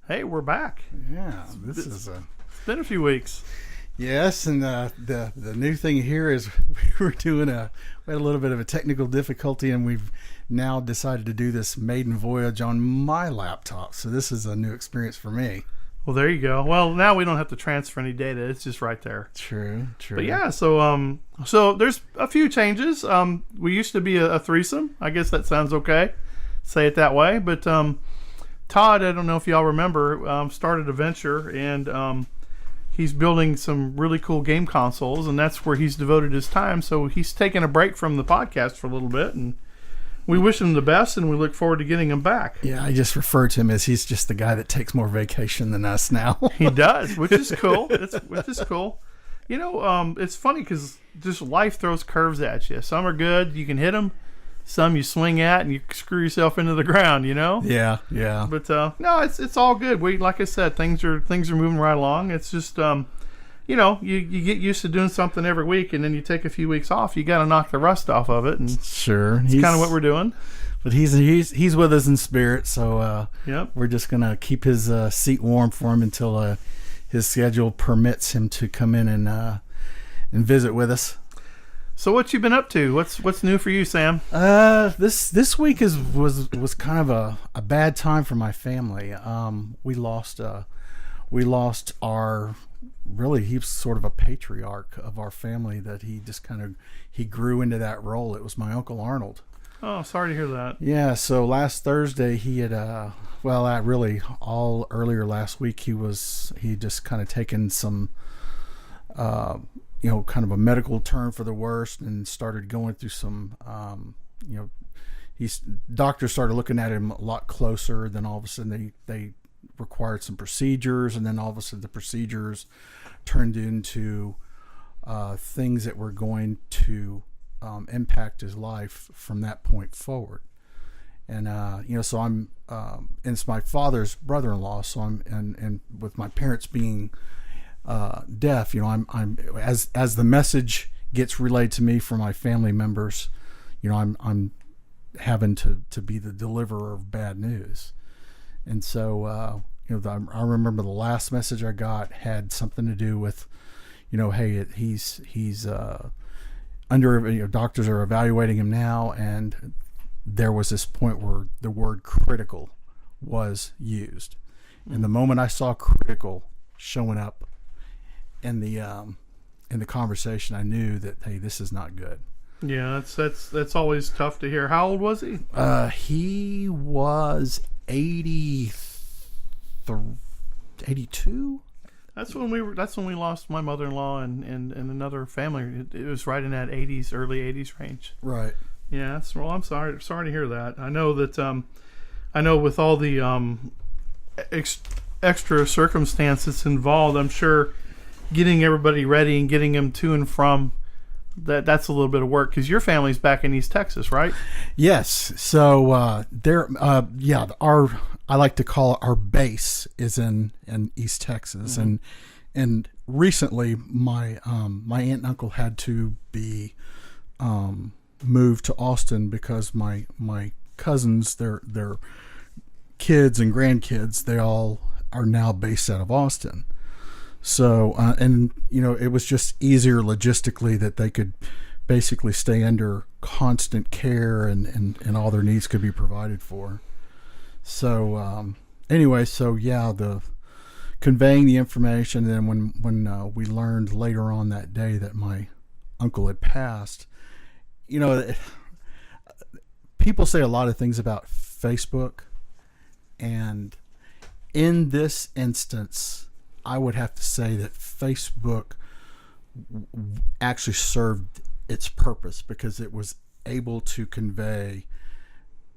Hey, we're back. Yeah, It's been a few weeks. Yes, and the new thing here is we had a little bit of a technical difficulty, and we've now decided to do this maiden voyage on my laptop. So this is a new experience for me. Well, there you go. Well, now we don't have to transfer any data. It's just right there. True. But yeah, so there's a few changes. We used to be a threesome. I guess that sounds okay. Say it that way. But Todd, I don't know if y'all remember, started a venture, and he's building some really cool game consoles, and that's where he's devoted his time. So he's taking a break from the podcast for a little bit, and we wish him the best, and we look forward to getting him back. Yeah, I just refer to him as he's just the guy that takes more vacation than us now. He does, which is cool. Which is cool. You know, it's funny because just life throws curves at you. Some are good, you can hit them. Some you swing at and you screw yourself into the ground. You know. Yeah. But no, it's all good. Like I said, things are moving right along. It's just you get used to doing something every week, and then you take a few weeks off. You got to knock the rust off of it, and sure, it's kind of what we're doing. But he's with us in spirit, so yep. We're just gonna keep his seat warm for him until his schedule permits him to come in and visit with us. So what you been up to? What's new for you, Sam? This week was kind of a bad time for my family. We lost our, really, he was sort of a patriarch of our family, that he grew into that role. It was my Uncle Arnold. Oh, sorry to hear that. Yeah, so last Thursday he had really all earlier last week he just kind of taken some kind of a medical turn for the worst, and started going through some doctors started looking at him a lot closer. Then all of a sudden they required some procedures, and then all of a sudden the procedures turned into things that were going to impact his life from that point forward. And so I'm and it's my father's brother-in-law, so I'm and with my parents being deaf, I'm as the message gets relayed to me from my family members, I'm having to be the deliverer of bad news. And so I remember the last message I got had something to do with, hey, he's under, doctors are evaluating him now, and there was this point where the word critical was used. And the moment I saw critical showing up in the conversation, I knew that, hey, this is not good. Yeah, that's always tough to hear. How old was he? He was 82. That's when we lost my mother-in-law and another family. It was right in that early 80s range. Right. Yeah. I'm sorry to hear that. I know that I know with all the extra circumstances involved, I'm sure getting everybody ready and getting them to and from that's a little bit of work, because your family's back in East Texas, right? Yes. So I like to call it, our base is in East Texas. Mm-hmm. and recently my aunt and uncle had to be moved to Austin because my cousins, their kids and grandkids, they all are now based out of Austin. So, it was just easier logistically that they could basically stay under constant care, and all their needs could be provided for. So, the conveying the information, and then when we learned later on that day that my uncle had passed, people say a lot of things about Facebook, and in this instance, I would have to say that Facebook actually served its purpose, because it was able to convey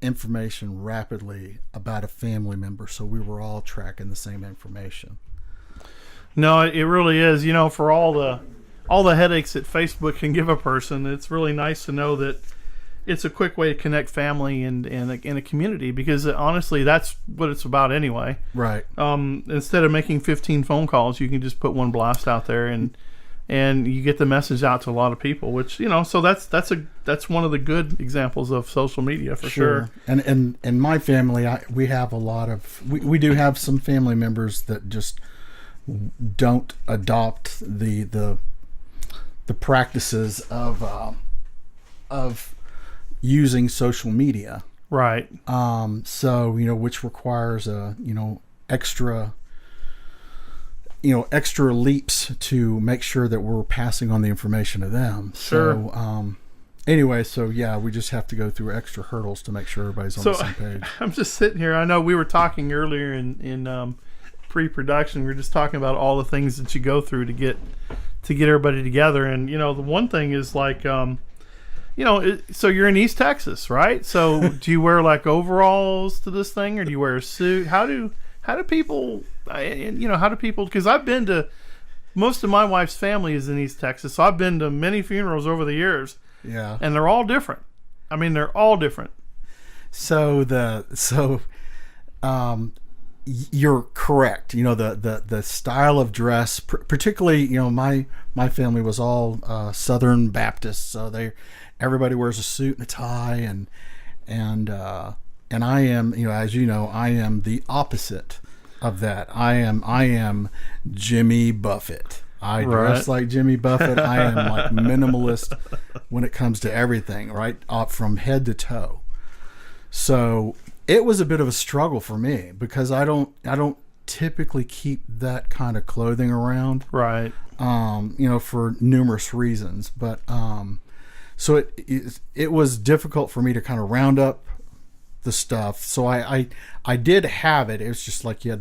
information rapidly about a family member, so we were all tracking the same information. No, it really is. For all the headaches that Facebook can give a person, it's really nice to know that it's a quick way to connect family and a community, because honestly, that's what it's about anyway. Right. Instead of making 15 phone calls, you can just put one blast out there, and and you get the message out to a lot of people, which, so that's one of the good examples of social media for sure. And in my family, we have a lot of we do have some family members that just don't adopt the practices of using social media. Right. So, which requires extra leaps to make sure that we're passing on the information to them. Sure. So, anyway, we just have to go through extra hurdles to make sure everybody's on the same page. I'm just sitting here. I know we were talking earlier in pre-production. We were just talking about all the things that you go through to get everybody together. And, the one thing is like, so you're in East Texas, right? So do you wear like overalls to this thing, or do you wear a suit? How do people, because I've been to, most of my wife's family is in East Texas, so I've been to many funerals over the years. Yeah. And they're all different. I mean, they're all different. You're correct. The style of dress, particularly, my family was all Southern Baptist, so everybody wears a suit and a tie, and I am, as you know, I am the opposite of that. I am Jimmy Buffett. I dress like Jimmy Buffett. I am like minimalist when it comes to everything, right? From head to toe. So it was a bit of a struggle for me because I don't typically keep that kind of clothing around. Right. For numerous reasons, but so it was difficult for me to kind of round up the stuff. So I did have it. It was just like I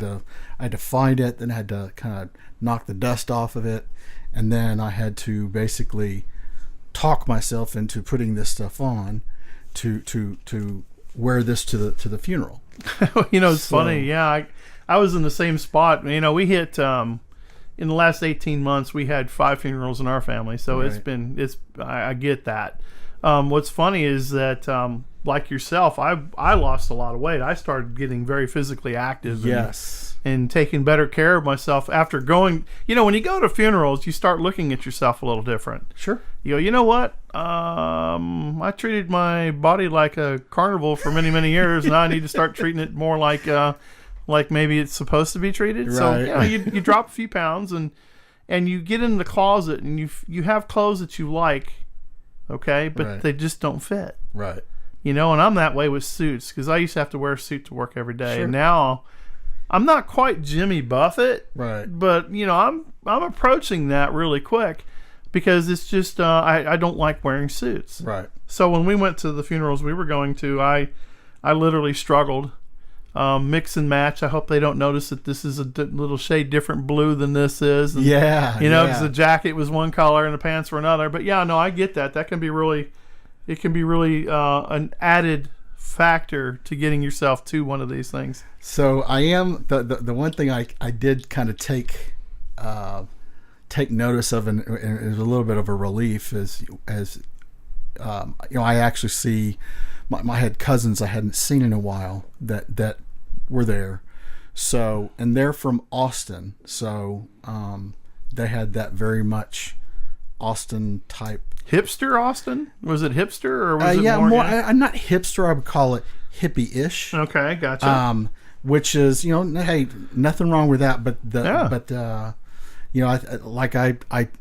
had to find it, then I had to kind of knock the dust off of it, and then I had to basically talk myself into putting this stuff on to wear this to the funeral. It's funny. Yeah, I was in the same spot. We hit in the last 18 months we had 5 funerals in our family, so right. I get that. What's funny is that like yourself, I lost a lot of weight. I started getting very physically active. Yes. And taking better care of myself after going. When you go to funerals, you start looking at yourself a little different. Sure. You go, you know what? I treated my body like a carnival for many, many years. Now I need to start treating it more like maybe it's supposed to be treated. Right. So you drop a few pounds and you get in the closet and you have clothes that you like, okay, but right. They just don't fit. Right. And I'm that way with suits because I used to have to wear a suit to work every day. Sure. And now I'm not quite Jimmy Buffett, right? But I'm approaching that really quick because it's just I don't like wearing suits, right? So when we went to the funerals we were going to, I literally struggled, mix and match. I hope they don't notice that this is a little shade different blue than this is. And, because the jacket was one color and the pants were another. But I get that. That can be really, an added factor to getting yourself to one of these things. So I am the one thing I did kind of take notice of, and it was a little bit of a relief as I actually see I had cousins I hadn't seen in a while that were there. So, and they're from Austin, so they had that very much Austin type. Hipster Austin? Was it hipster or was it more? I'm not hipster. I would call it hippie-ish. Okay, gotcha. Which is, hey, nothing wrong with that. But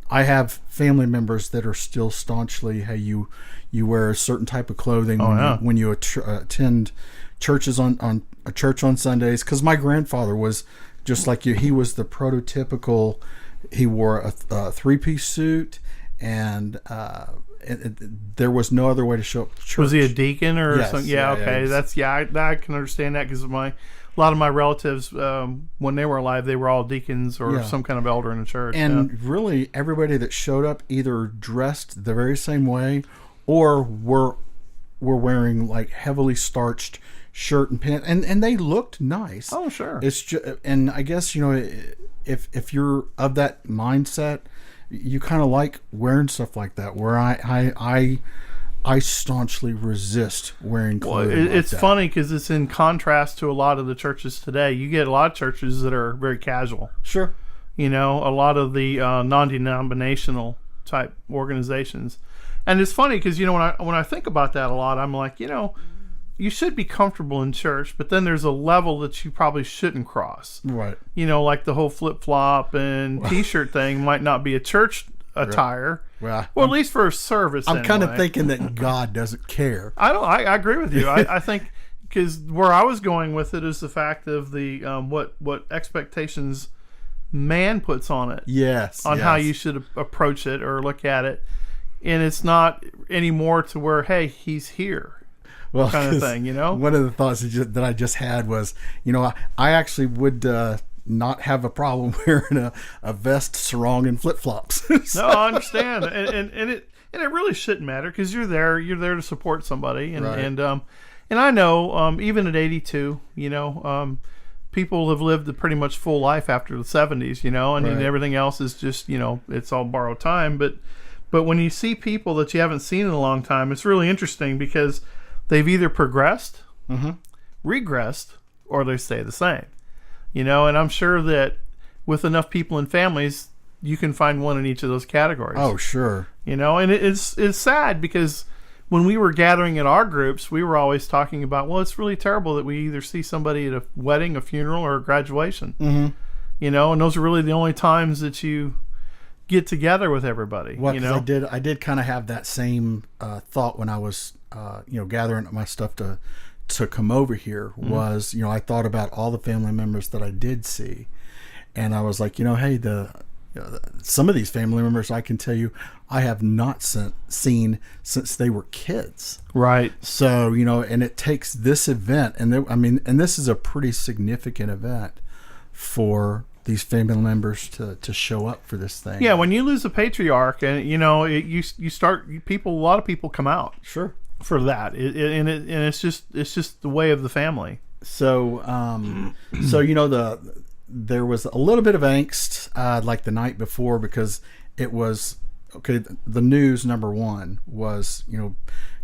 I have family members that are still staunchly, hey, you wear a certain type of clothing when you attend churches on a church on Sundays. Because my grandfather was just like you. He was the prototypical. He wore a 3-piece suit. And there was no other way to show up to church. Was he a deacon or something? Yeah, okay. Yeah, I can understand that because a lot of my relatives, when they were alive, they were all deacons or some kind of elder in the church. And really, everybody that showed up either dressed the very same way or were wearing like heavily starched shirt and pants, and they looked nice. Oh, sure. It's just, and I guess if you're of that mindset, you kind of like wearing stuff like that. Where I staunchly resist wearing clothing. Well, it's funny because it's in contrast to a lot of the churches today. You get a lot of churches that are very casual. Sure. You know, a lot of the non-denominational type organizations. And it's funny because, you know, when I think about that a lot, I'm like, you know, you should be comfortable in church, but then there's a level that you probably shouldn't cross. Right. You know, like the whole flip-flop and T-shirt thing might not be a church attire. Well, At least for a service. I'm kind of anyway. thinking that God doesn't care. I agree with you. I think because where I was going with it is the fact of the what expectations man puts on it. Yes. On how you should approach it or look at it, and it's not anymore to where, hey, he's here. Well, kind of thing, you know. One of the thoughts that I just had was, you know, I actually would not have a problem wearing a vest, sarong, and flip flops. No, I understand, and it really shouldn't matter because you're there to support somebody, and Right. and I know even at 82, you know, people have lived a pretty much full life after the 70s, you know, and Right. everything else is just, you know, it's all borrowed time, but when you see people that you haven't seen in a long time, it's really interesting because they've either progressed, regressed, or they stay the same. You know, and I'm sure that with enough people and families, you can find one in each of those categories. Oh, sure. You know, and it's sad because when we were gathering in our groups, we were always talking about, well, it's really terrible that we either see somebody at a wedding, a funeral, or a graduation. Mm-hmm. You know, and those are really the only times that you get together with everybody. Well, you 'cause know, I did kind of have that same thought when I was, you know, gathering up my stuff to come over here. Was, you know, I thought about all the family members that I did see, and I was like, you know, hey, some of these family members I can tell you I have not seen since they were kids. right? So, you know, and it takes this event, and and this is a pretty significant event for these family members to show up for this thing. Yeah, when you lose a patriarch, and you know, you start a lot of people come out Sure. for that, and it's just the way of the family. So, so you know, there was a little bit of angst like the night before because it was okay. The news, number one, was, you know,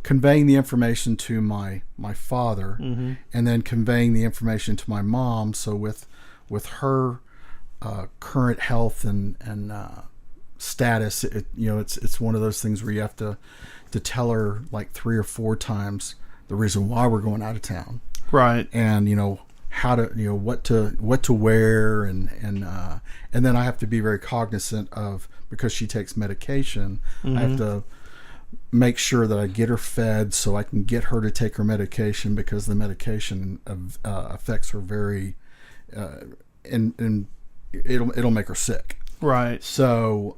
conveying the information to my father, and then conveying the information to my mom. So with her current health and status, you know, it's one of those things where you have to tell her like 3 or 4 times the reason why we're going out of town, Right. and you know how to, you know, what to wear, and then I have to be very cognizant of, because she takes medication, I have to make sure that I get her fed so I can get her to take her medication, because the medication affects her very and it'll make her sick. Right. So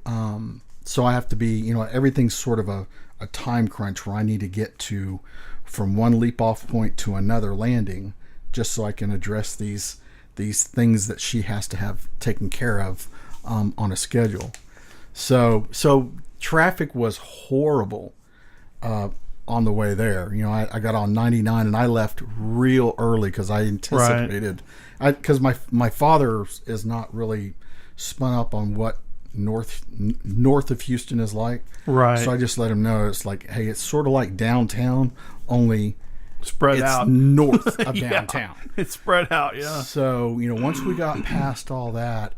so I have to be, you know, everything's sort of a time crunch where I need to get to from one leap off point to another landing, just so I can address these things that she has to have taken care of on a schedule. So traffic was horrible on the way there. You know, I got on 99 and I left real early because I anticipated, because my father is not really spun up on what north of Houston is like. Right. So I just let him know, it's like, hey, it's sort of like downtown, only Spread it's out. north of Yeah. downtown. It's spread out. Yeah. So, you know, once we got past all that,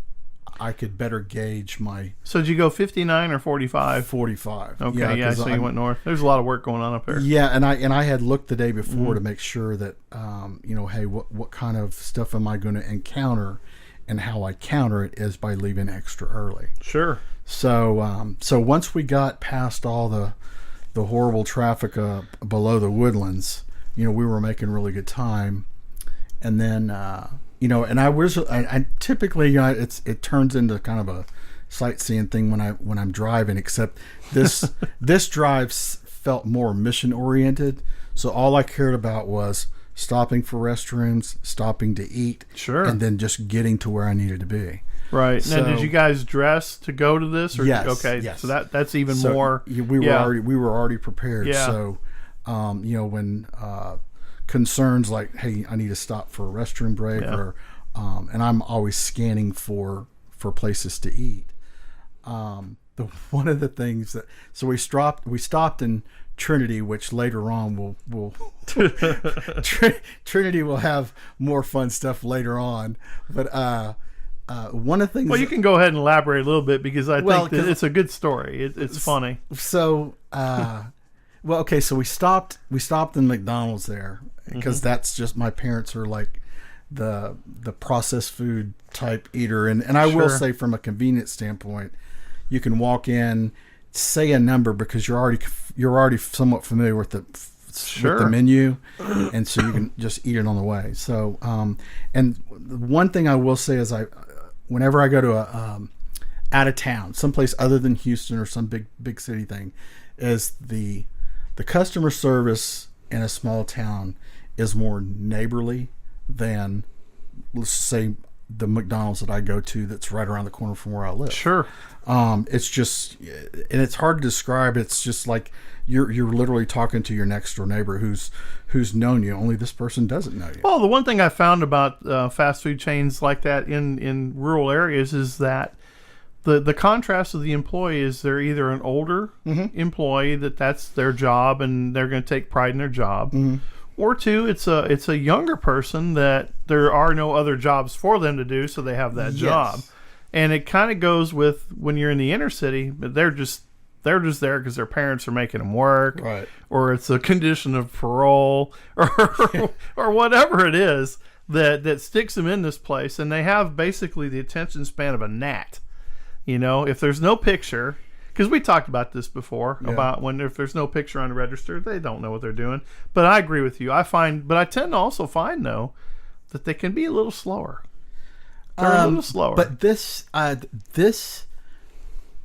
I could better gauge my So did you go 59 or 45? 45. Okay. Yeah. 'cause So you I'm- went north. There's a lot of work going on up there. Yeah, and I had looked the day before to make sure that you know, hey, what kind of stuff am I going to encounter, and how I counter it is by leaving extra early. Sure. So so once we got past all the horrible traffic below the Woodlands, you know, we were making really good time, and then you know, and I typically, you know, it turns into kind of a sightseeing thing when I'm driving, except this drive felt more mission oriented. So all I cared about was stopping for restrooms, stopping to eat, Sure. and then just getting to where I needed to be. Right. Now, So- did you guys dress to go to this? Or, Yes, Okay. yes. So that's even So more. we were already prepared. Yeah. So you know, when concerns like, hey, I need to stop for a restroom break, Yeah. or and I'm always scanning for places to eat. One of the things that, so we stopped in Trinity, which later on will Trinity will have more fun stuff later on, but one of the things. Well, you can go ahead and elaborate a little bit because I Well, think that it's a good story. It's funny. So, well, okay. So we stopped in McDonald's there because that's just, my parents are like the processed food type eater, and I will Sure. say, from a convenience standpoint, you can walk in, say a number because you're already somewhat familiar with the Sure. menu, and so you can just eat it on the way. So, and one thing I will say is, whenever I go to a out of town, someplace other than Houston or some big city thing, is the customer service in a small town is more neighborly than, let's say, the McDonald's that I go to that's right around the corner from where I live. Sure. It's just, and it's hard to describe. It's just like you're literally talking to your next door neighbor who's known you. Only this person doesn't know you. Well, the one thing I found about fast food chains like that in rural areas is that the contrast of the employee is they're either an older employee that's their job and they're going to take pride in their job, or two, it's a younger person that there are no other jobs for them to do, so they have that job. And it kind of goes with when you're in the inner city, but they're just there because their parents are making them work, Right. or it's a condition of parole, or whatever it is that sticks them in this place, and they have basically the attention span of a gnat. If there's no picture, because we talked about this before, about if there's no picture on the register, they don't know what they're doing. But I agree with you. But I tend to also find, though, that they can be a little slower. They're a little slower. But this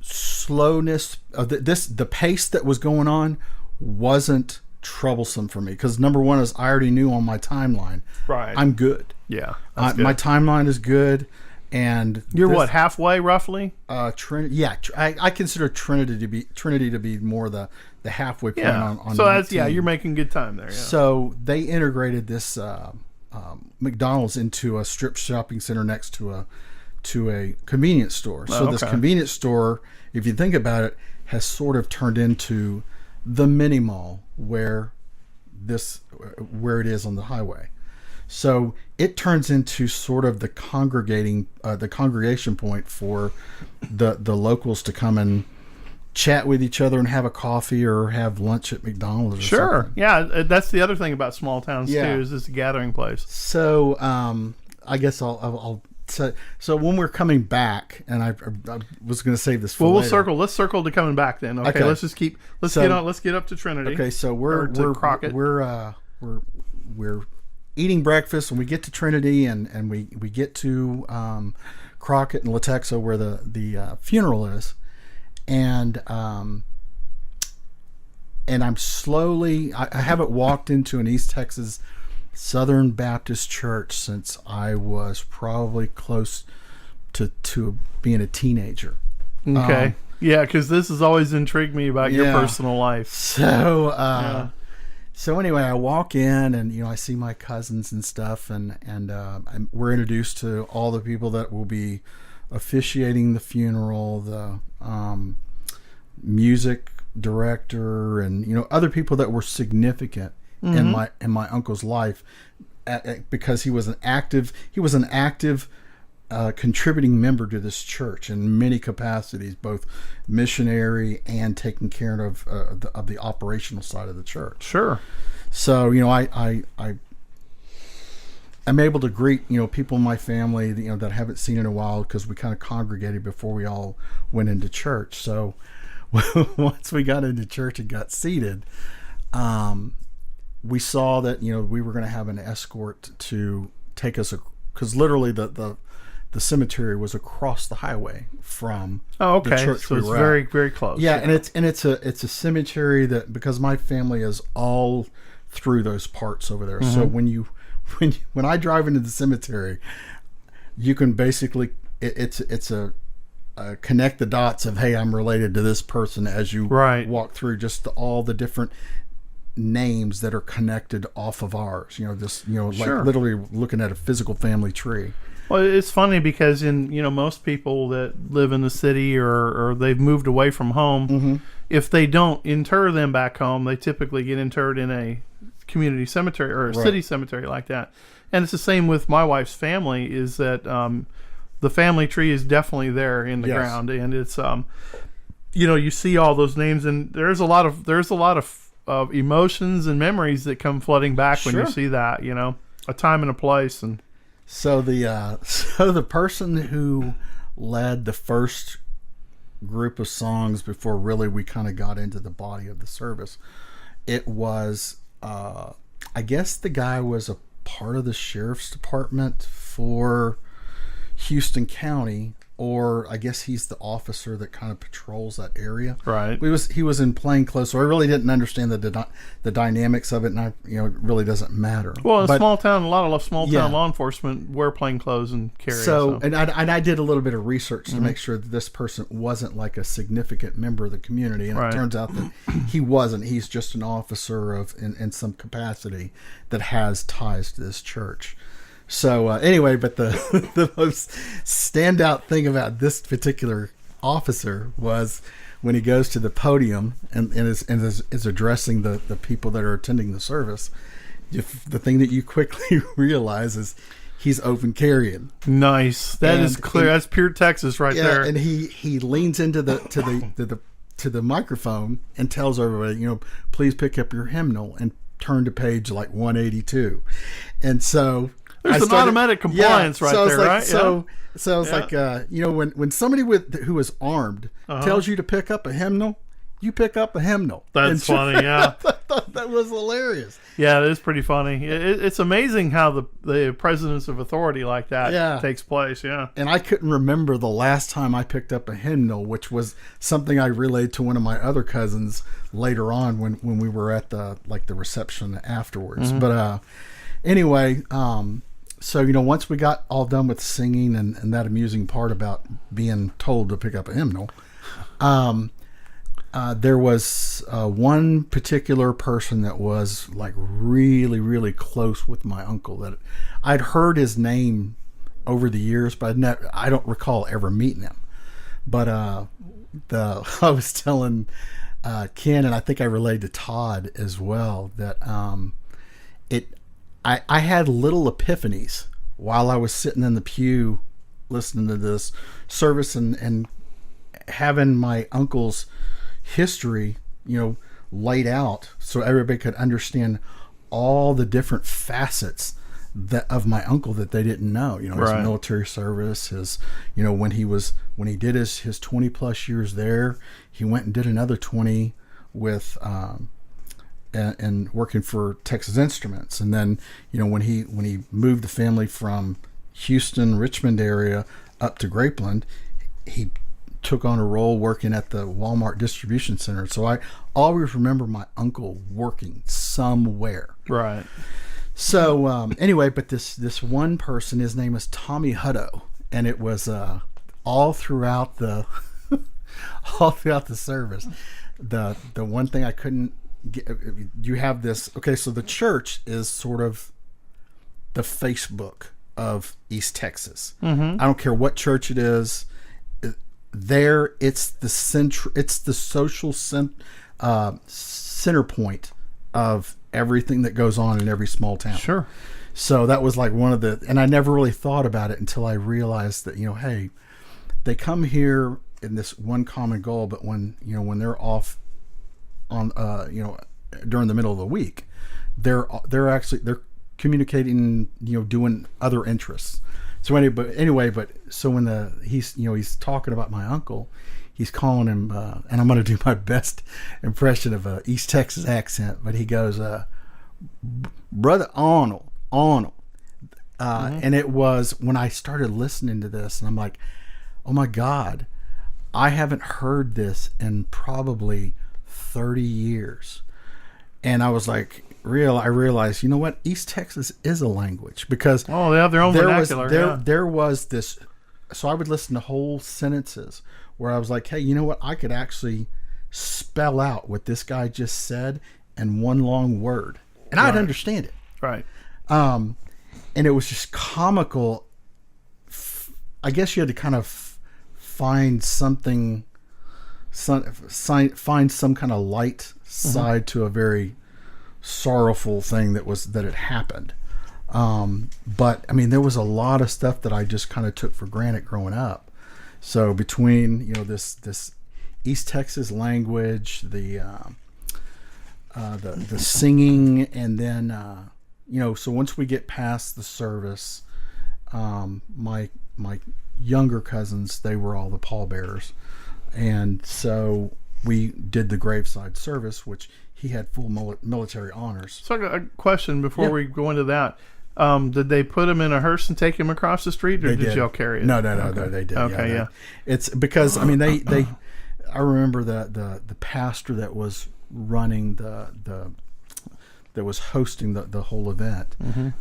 slowness, the pace that was going on wasn't troublesome for me, because number one is I already knew on my timeline, right. I'm good. Yeah, that's good. My timeline is good, and You're what, halfway roughly? Trinity. Yeah, I consider Trinity to be more the halfway point on. So 19. you're making good time there. Yeah. So they integrated this McDonald's into a strip shopping center next to a convenience store. So this convenience store, if you think about it, has sort of turned into the mini mall where it is on the highway. So it turns into sort of the congregation point for the locals to come and chat with each other and have a coffee or have lunch at McDonald's. Or Sure. something. Yeah, that's the other thing about small towns Yeah. too, is it's a gathering place. So I guess I'll so when we're coming back, and I was going to save this for Well, later. let's circle to coming back then. Okay, Okay. let's get up to Trinity. Okay, so Or to Crockett. we're eating breakfast, and we get to Trinity, and we get to Crockett and Latexa, where the funeral is, and I'm slowly. I haven't walked into an East Texas Southern Baptist church since I was probably close to being a teenager. Okay. Yeah, because this has always intrigued me about your Yeah. personal life. So so anyway, I walk in, and I see my cousins and stuff, and we're introduced to all the people that will be officiating the funeral, the music director, and other people that were significant in my uncle's life, because he was an active contributing member to this church in many capacities, both missionary and taking care of the operational side of the church. Sure. So I'm able to greet people in my family that I haven't seen in a while, because we kind of congregated before we all went into church. So once we got into church and got seated, we saw that we were going to have an escort to take us, because literally the cemetery was across the highway from Oh, okay. the church So we it's were very, at. very close. Yeah, and it's a cemetery that, because my family is all through those parts over there. So when I drive into the cemetery, you can basically it's a connect the dots of, hey, I'm related to this person as you walk through just all the different names that are connected off of ours. Sure. Like literally looking at a physical family tree. Well, it's funny because most people that live in the city or they've moved away from home, if they don't inter them back home, they typically get interred in a community cemetery or a city cemetery like that. And it's the same with my wife's family, is that the family tree is definitely there in the Yes. ground, and it's you see all those names, and there's a lot of emotions and memories that come flooding back when you Sure. see that, a time and a place. And So the person who led the first group of songs before really we kind of got into the body of the service, it was I guess the guy was a part of the sheriff's department for Houston County, or I guess he's the officer that kind of patrols that area. right. He was in plainclothes, so I really didn't understand the dynamics of it, and it really doesn't matter. Well, in But- small town, a lot of small town Yeah. law enforcement wear plain clothes and carry. So, and I did a little bit of research to make sure that this person wasn't like a significant member of the community, and Right. it turns out that he wasn't. He's just an officer in some capacity that has ties to this church. So anyway, but the the most standout thing about this particular officer was when he goes to the podium and is addressing the people that are attending the service. The thing that you quickly realize is he's open carrying. nice. That is And- clear. That's pure Texas right there. And he leans into to the microphone and tells everybody, please pick up your hymnal and turn to page like 182. And so There's an automatic compliance right so it's there, like, right? So it's Yeah. like when somebody who is armed tells you to pick up a hymnal, you pick up a hymnal. That's And so- funny, yeah. I thought that was hilarious. Yeah, it is pretty funny. It's amazing how the presence of authority like that Yeah. takes place. Yeah. And I couldn't remember the last time I picked up a hymnal, which was something I relayed to one of my other cousins later on when we were at the reception afterwards. Mm-hmm. But anyway, so once we got all done with singing and that amusing part about being told to pick up a hymnal, there was one particular person that was like really, really close with my uncle that I'd heard his name over the years, but I don't recall ever meeting him. But I was telling Ken, and I think I relayed to Todd as well, that I had little epiphanies while I was sitting in the pew listening to this service and having my uncle's history, laid out so everybody could understand all the different facets of my uncle that they didn't know. His Right. military service, his, when he did his 20 plus years there, he went and did another 20 with, and working for Texas Instruments. And then, when he moved the family from Houston, Richmond area up to Grapeland, he took on a role working at the Walmart distribution center. So I always remember my uncle working somewhere. Right. So anyway, but this one person, his name is Tommy Hutto, and it was all throughout the service. The one thing I couldn't get, you have this. Okay, so the church is sort of the Facebook of East Texas. Mm-hmm. I don't care what church it is. There, it's the social center point of everything that goes on in every small town. Sure. So that was like one of the, and I never really thought about it until I realized that, hey, they come here in this one common goal, but when they're off on, during the middle of the week, they're communicating, doing other interests. So anyway, so when he's talking about my uncle, he's calling him, and I'm going to do my best impression of a East Texas accent, but he goes, Brother Arnold. And it was when I started listening to this, and I'm like, oh my God, I haven't heard this in probably 30 years. And I was like, I realized, you know what? East Texas is a language, because they have their own vernacular. There was this, so I would listen to whole sentences where I was like, hey, you know what? I could actually spell out what this guy just said in one long word, and I'd understand it. Right. And it was just comical. I guess you had to kind of find something, find some kind of light side to a very sorrowful thing that had happened. But I mean, there was a lot of stuff that I just kind of took for granted growing up. So between this East Texas language, the singing, and then so once we get past the service, my younger cousins, they were all the pallbearers, and so we did the graveside service, which he had full military honors. So I got a question before Yeah. we go into that. Did they put him in a hearse and take him across the street, or did y'all carry it? No, they did. Okay, yeah. It's because I mean they I remember the pastor that was running that was hosting the whole event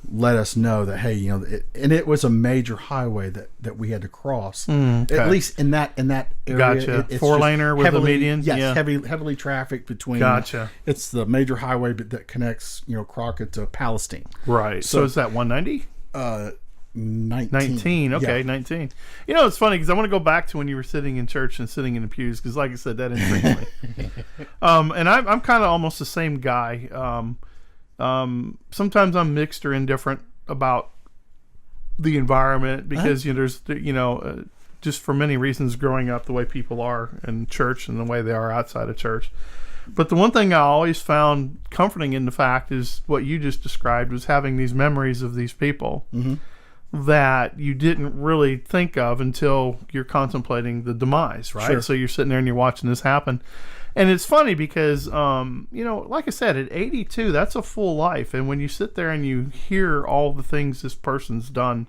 let us know that, hey, it was a major highway that we had to cross, okay. at least in that area. Gotcha. It's Four-laner just with a heavily- median? Yes, Yeah. heavily trafficked between. Gotcha. It's the major highway that connects Crockett to Palestine. Right. So is that 190? 19. Okay, Yeah. 19. It's funny because I want to go back to when you were sitting in church and sitting in the pews, because, like I said, that intrigues me. And I'm kind of almost the same guy. Sometimes I'm mixed or indifferent about the environment because there's just for many reasons growing up the way people are in church and the way they are outside of church. But the one thing I always found comforting in the fact is what you just described, was having these memories of these people that you didn't really think of until you're contemplating the demise, right? Sure. So you're sitting there and you're watching this happen. And it's funny because, like I said, at 82, that's a full life. And when you sit there and you hear all the things this person's done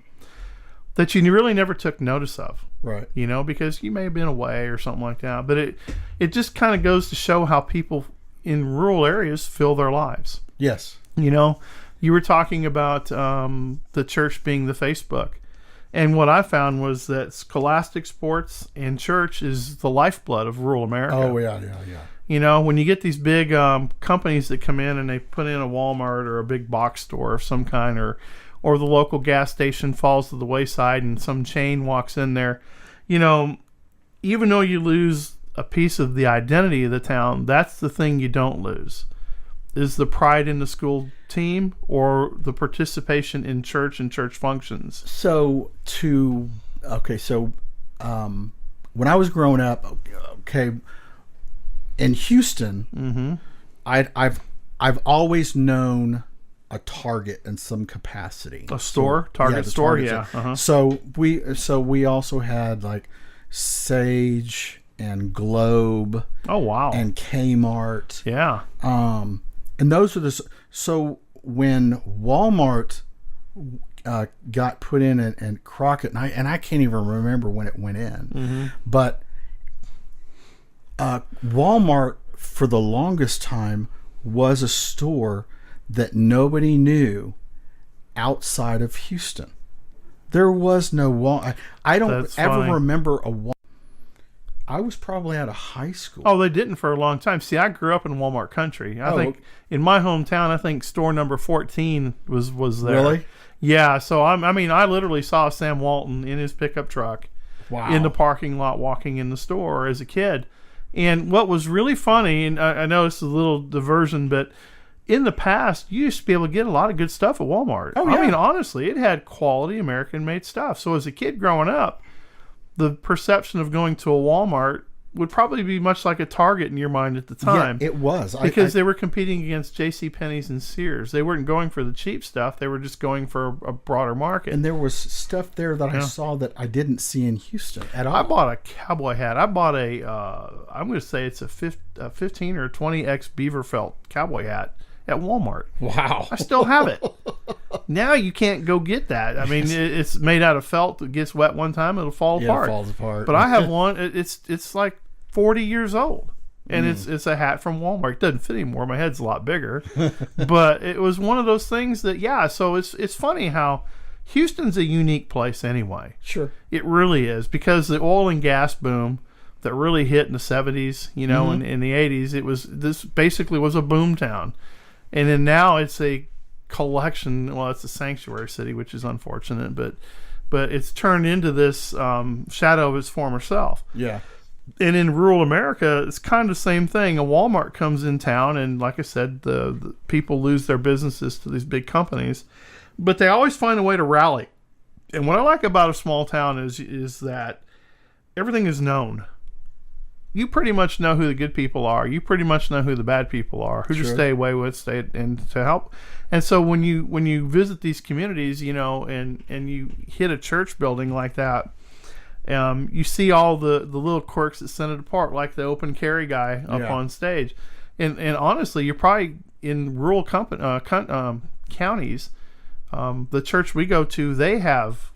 that you really never took notice of, Right. because you may have been away or something like that. But it just kind of goes to show how people in rural areas fill their lives. Yes. You were talking about the church being the Facebook. And what I found was that scholastic sports and church is the lifeblood of rural America. Oh, yeah. When you get these big companies that come in and they put in a Walmart or a big box store of some kind, or the local gas station falls to the wayside and some chain walks in there, even though you lose a piece of the identity of the town, that's the thing you don't lose, is the pride in the school team or the participation in church and church functions. So when I was growing up, in Houston, I've always known a Target in some capacity. A store, Target the store, Target yeah. store. So we also had like Sage and Globe. Oh wow. And Kmart. Yeah. And those are so when Walmart got put in and Crockett, and I can't even remember when it went in, but Walmart for the longest time was a store that nobody knew outside of Houston. There was no Walmart. I don't That's ever funny. remember a Walmart. I was probably out of high school. Oh, they didn't for a long time. See, I grew up in Walmart country. I think in my hometown, I think store number 14 was there. Really? Yeah. So I literally saw Sam Walton in his pickup truck Wow. in the parking lot walking in the store as a kid. And what was really funny, and I know it's a little diversion, but in the past, you used to be able to get a lot of good stuff at Walmart. Oh, yeah. I mean, honestly, it had quality American-made stuff. So as a kid growing up, the perception of going to a Walmart would probably be much like a Target in your mind at the time. Yeah, it was. Because they were competing against JCPenney's and Sears. They weren't going for the cheap stuff. They were just going for a broader market. And there was stuff there that I saw that I didn't see in Houston at all. I bought a cowboy hat. I bought I'm going to say it's a 15 or 20X beaver felt cowboy hat at Walmart. Wow. I still have it. Now you can't go get that. I mean, it's made out of felt. It gets wet one time, it'll fall apart. It falls apart. But I have one. It's like 40 years old, and it's a hat from Walmart. It doesn't fit anymore. My head's a lot bigger, but it was one of those things that So it's funny how Houston's a unique place anyway. Sure, it really is, because the oil and gas boom that really hit in the 70s, and in the 80s, this basically was a boom town, and then now it's a collection. Well, it's a sanctuary city, which is unfortunate, but it's turned into this shadow of its former self. Yeah. And in rural America, it's kind of the same thing. A Walmart comes in town, and like I said, the people lose their businesses to these big companies. but they always find a way to rally. And what I like about a small town is that everything is known. You pretty much know who the good people are. You pretty much know who the bad people are, who to stay away with, and to help. And so when you visit these communities, and you hit a church building like that, you see all the little quirks that set it apart, like the open carry guy up on stage. And honestly, you're probably in rural counties. The church we go to, they have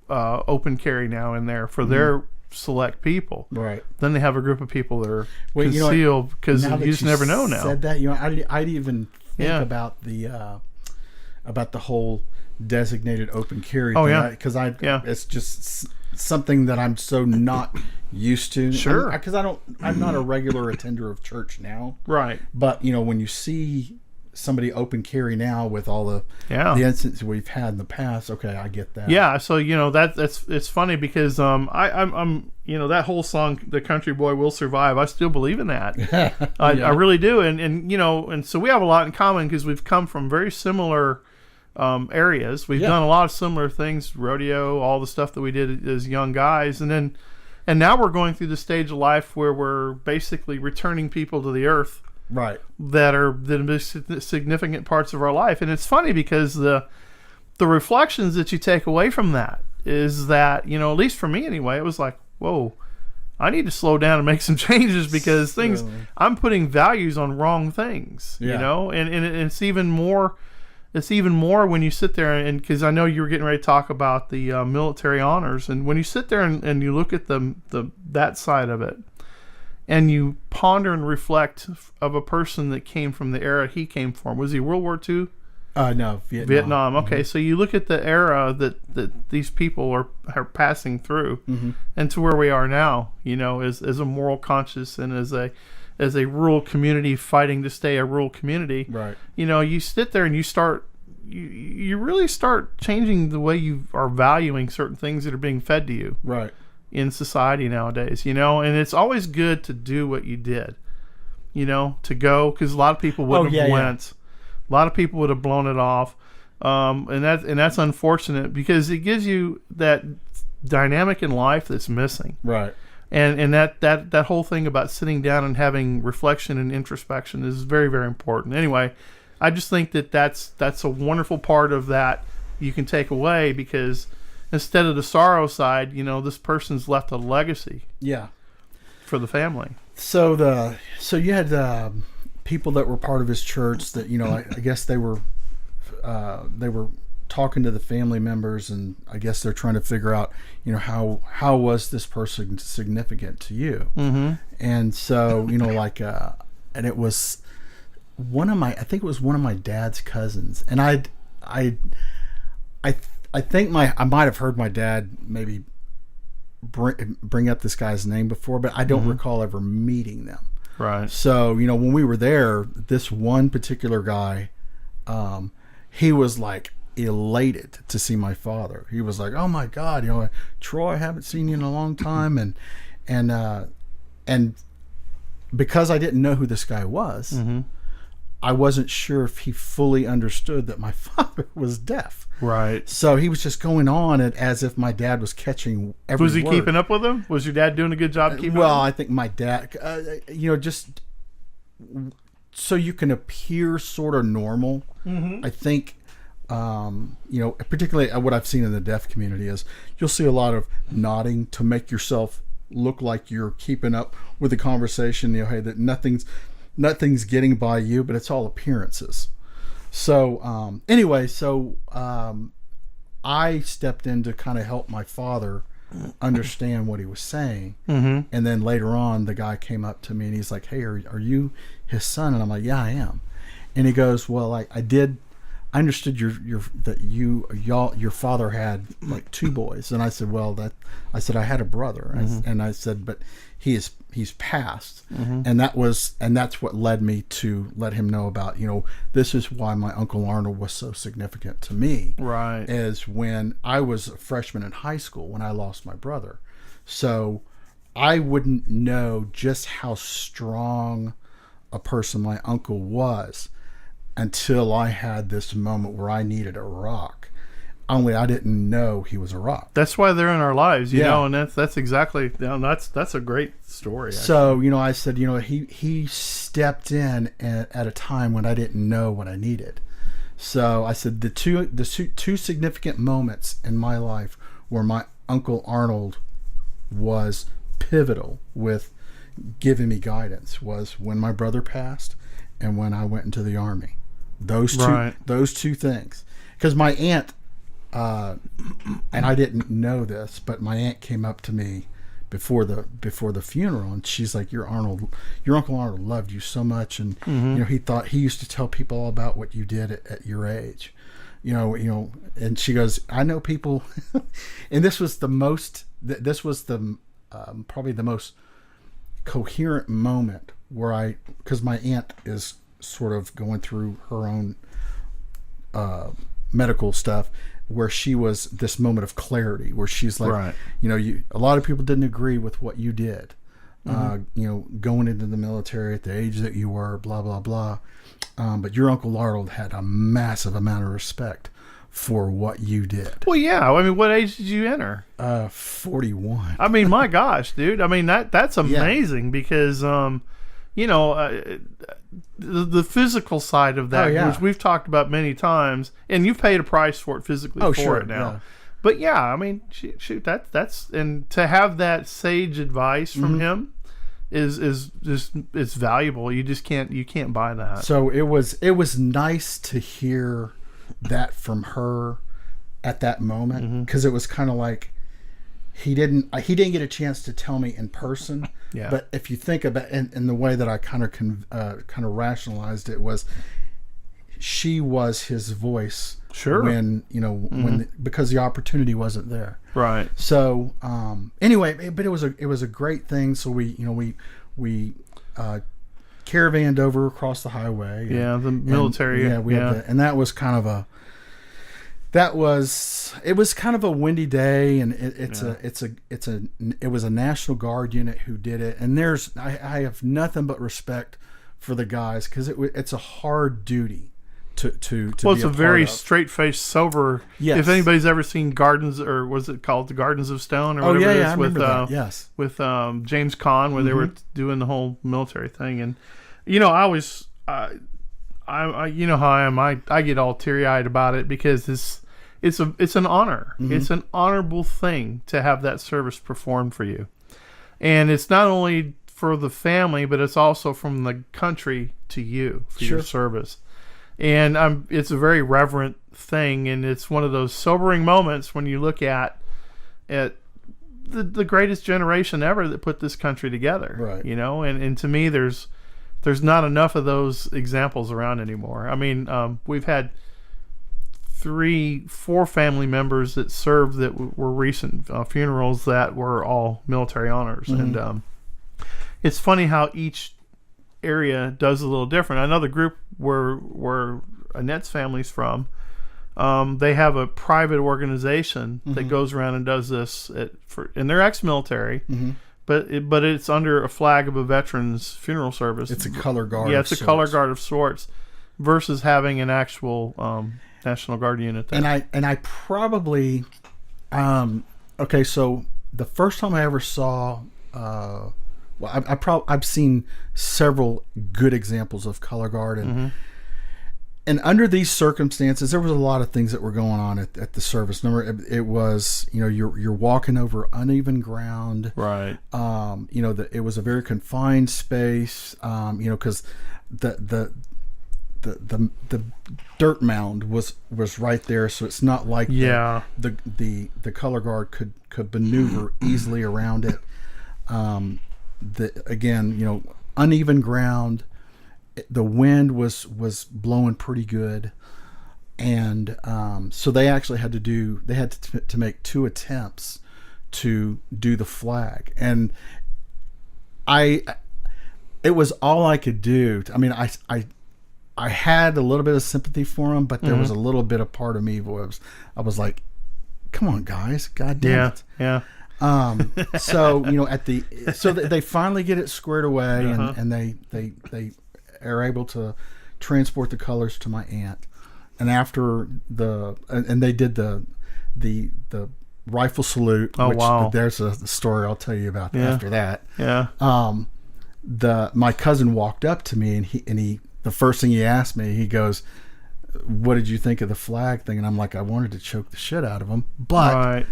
open carry now in there for their select people. Right. Then they have a group of people that are concealed because you just never know now. Said that, I'd even think about the whole designated open carry. Oh thing, because it's just something that I'm so not used to. Sure. Because I'm not a regular attender of church now. Right. But when you see somebody open carry now with all the incidents we've had in the past, okay, I get that. Yeah, so it's funny because I'm that whole song, "The Country Boy Will Survive," I still believe in that. I really do, and so we have a lot in common because we've come from very similar areas. We've done a lot of similar things, rodeo, all the stuff that we did as young guys, and now we're going through the stage of life where we're basically returning people to the earth. Right. That are the most significant parts of our life. And it's funny because the reflections that you take away from that is that, at least for me anyway, it was like, whoa, I need to slow down and make some changes because I'm putting values on wrong things, and it's even more when you sit there and because I know you were getting ready to talk about the military honors, and when you sit there and you look at that side of it, and you ponder and reflect of a person that came from the era he came from. Was he World War II? No, Vietnam. Okay, so you look at the era that these people are passing through, and to where we are now. As a moral conscious and as a rural community fighting to stay a rural community. Right. You sit there and you really start changing the way you are valuing certain things that are being fed to you. Right. In society nowadays, and it's always good to do what you did, to go, because a lot of people wouldn't have went. A lot of people would have blown it off, and that's unfortunate because it gives you that dynamic in life that's missing. Right. And that whole thing about sitting down and having reflection and introspection is very, very important. Anyway, I just think that's a wonderful part of that you can take away because instead of the sorrow side, this person's left a legacy. Yeah. For the family. So you had people that were part of his church that I guess they were talking to the family members, and I guess they're trying to figure out how was this person significant to you? Mm-hmm. And so and it was I think it was one of my dad's cousins, and I think I might have heard my dad maybe bring up this guy's name before, but I don't recall ever meeting them. Right. So, when we were there, this one particular guy, he was like elated to see my father. He was like, "Oh my God, Troy, I haven't seen you in a long time." And because I didn't know who this guy was, I wasn't sure if he fully understood that my father was deaf. Right. So he was just going on as if my dad was catching every word. Was he word. keeping up with him? Was your dad doing a good job keeping up? Well, I think my dad, just so you can appear sort of normal. Mm-hmm. I think, particularly what I've seen in the deaf community is you'll see a lot of nodding to make yourself look like you're keeping up with the conversation. Hey, that nothing's getting by you, but it's all appearances. So I stepped in to kind of help my father understand what he was saying. Mm-hmm. And then later on, the guy came up to me and he's like, "Hey, are you his son?" And I'm like, "Yeah, I am." And he goes, "Well, I understood your father had like two boys." And I said, I had a brother. And I said, "But he's passed." Mm-hmm. And that's what led me to let him know about, this is why my Uncle Arnold was so significant to me. Right. Is when I was a freshman in high school when I lost my brother. So I wouldn't know just how strong a person my uncle was until I had this moment where I needed a rock. Only I didn't know he was a rock. That's why they're in our lives, you Yeah. know, and that's exactly, you know, that's a great story. Actually. So, you know, I said, you know, he stepped in at a time when I didn't know what I needed. So I said the two significant moments in my life where my Uncle Arnold was pivotal with giving me guidance was when my brother passed and when I went into the Army. Those two things. Because my aunt, and I didn't know this, but my aunt came up to me before the funeral, and she's like, your Uncle Arnold loved you so much, and you know, he used to tell people all about what you did at your age, you know, and she goes, I know people, and this was probably the most coherent moment where because my aunt is sort of going through her own medical stuff, where she was this moment of clarity where she's like, Right. you know, a lot of people didn't agree with what you did, you know, going into the military at the age that you were, blah, blah, blah. But your Uncle Arnold had a massive amount of respect for what you did. Well, yeah. I mean, what age did you enter? 41. I mean, my gosh, dude. I mean, that's amazing because, you know, the physical side of that, Oh, yeah. which we've talked about many times, and you've paid a price for it physically for sure, it now. yeah. But yeah, I mean, shoot, that's and to have that sage advice from him is just it's valuable. You just can't buy that. So it was nice to hear that from her at that moment, because it was kind of like he didn't get a chance to tell me in person. Yeah. But if you think about in the way that I kind of rationalized it, was she was his voice. Sure. When, you know, because the opportunity wasn't there. Right. So anyway, but it was a great thing. So we caravanned over across the highway. Yeah, the military. We had and that was kind of it was kind of a windy day, and it was a National Guard unit who did it, and I have nothing but respect for the guys, because it's a hard duty to well, be it's a very straight-faced, sober. Yes. If anybody's ever seen Gardens, or was it called the Gardens of Stone, or whatever it is, I remember that. Yes. with James Caan, where they were doing the whole military thing, and you know, I you know how I am. I get all teary-eyed about it, because it's an honor. It's an honorable thing to have that service performed for you, and it's not only for the family, but it's also from the country to you for your service. And it's a very reverent thing, and it's one of those sobering moments when you look at the greatest generation ever that put this country together. Right. You know, and to me, there's not enough of those examples around anymore. I mean, we've had 4 family members that served that were recent funerals that were all military honors, and it's funny how each area does a little different. Another group where Annette's family's from, they have a private organization that goes around and does this and they're ex-military, but it's under a flag of a veterans funeral service. It's a color guard. Yeah, it's a color guard of sorts, versus having an actual National Guard unit there. And I probably okay. So the first time I ever saw. I've seen several good examples of color guard, and under these circumstances, there was a lot of things that were going on at the service. Number, it was, you know, you're walking over uneven ground, right? You know, it was a very confined space, you know, because the dirt mound was right there, so it's not like the color guard could maneuver easily around it. Again, you know, uneven ground. The wind was blowing pretty good, and so they actually had to make 2 attempts to do the flag, and it was all I could do. I mean, I had a little bit of sympathy for him, but there was a little bit of part of me I was like, come on, guys, god damn it. Yeah. So, you know, they finally get it squared away, and they are able to transport the colors to my aunt. And after and they did the rifle salute. Oh, wow. There's a story I'll tell you about after that. Yeah. My cousin walked up to me and he the first thing he asked me, he goes, "What did you think of the flag thing?" And I'm like, I wanted to choke the shit out of him, but Right.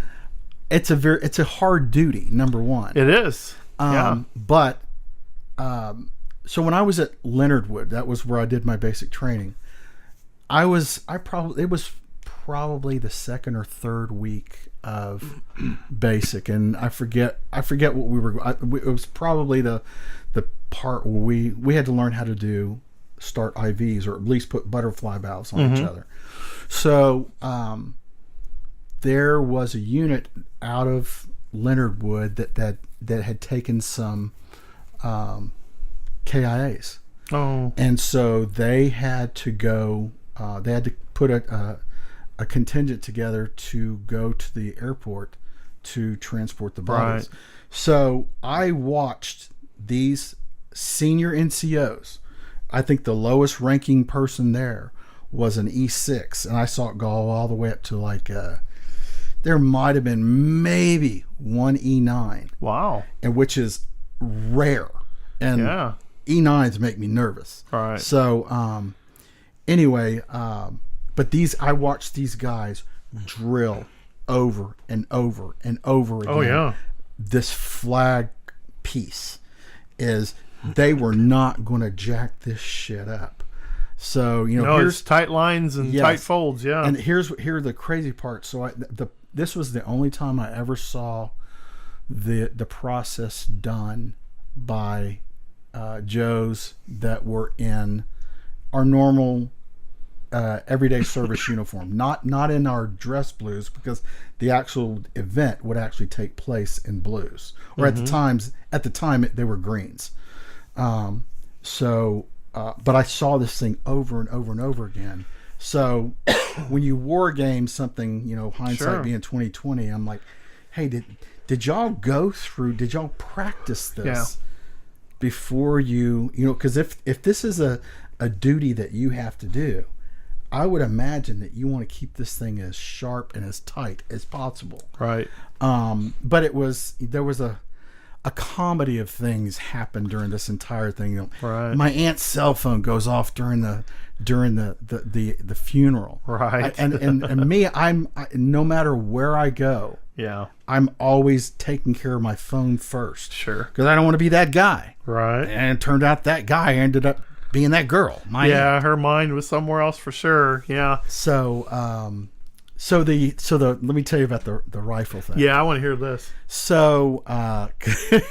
it's a hard duty. Number one, It is. Yeah. But so when I was at Leonard Wood, that was where I did my basic training. It was probably the second or third week of basic, and I forget what we were. It was probably the part where we had to learn how to start IVs, or at least put butterfly valves on each other. So there was a unit out of Leonard Wood that had taken some KIAs. Oh. And so they had to go. They had to put a contingent together to go to the airport to transport the bodies. Right. So I watched these senior NCOs. I think the lowest ranking person there was an E6, and I saw it go all the way up to like there might have been maybe one E9, Wow. and which is rare. And Yeah. E9s make me nervous. Right. So, anyway, but I watched these guys drill over and over and over again. Oh, yeah. This flag piece they were not going to jack this shit up. So, No, here's it's tight lines and Yes. tight folds. Yeah. and here are the crazy part. So this was the only time I ever saw the process done by Joes that were in our normal everyday service uniform, not in our dress blues, because the actual event would actually take place in blues, or at the time they were greens. But I saw this thing over and over and over again. So when you war game something, hindsight Sure. being 2020, I'm like, hey, did y'all practice this before because if this is a duty that you have to do, I would imagine that you want to keep this thing as sharp and as tight as possible. Right. But there was a comedy of things happened during this entire thing. Right. My aunt's cell phone goes off during the funeral. Right. And me, no matter where I go, Yeah. I'm always taking care of my phone first. Sure. Because I don't want to be that guy. Right. And it turned out that guy ended up being that girl. My aunt. Yeah, her mind was somewhere else for sure. Yeah. So let me tell you about the rifle thing. Yeah, I want to hear this. So,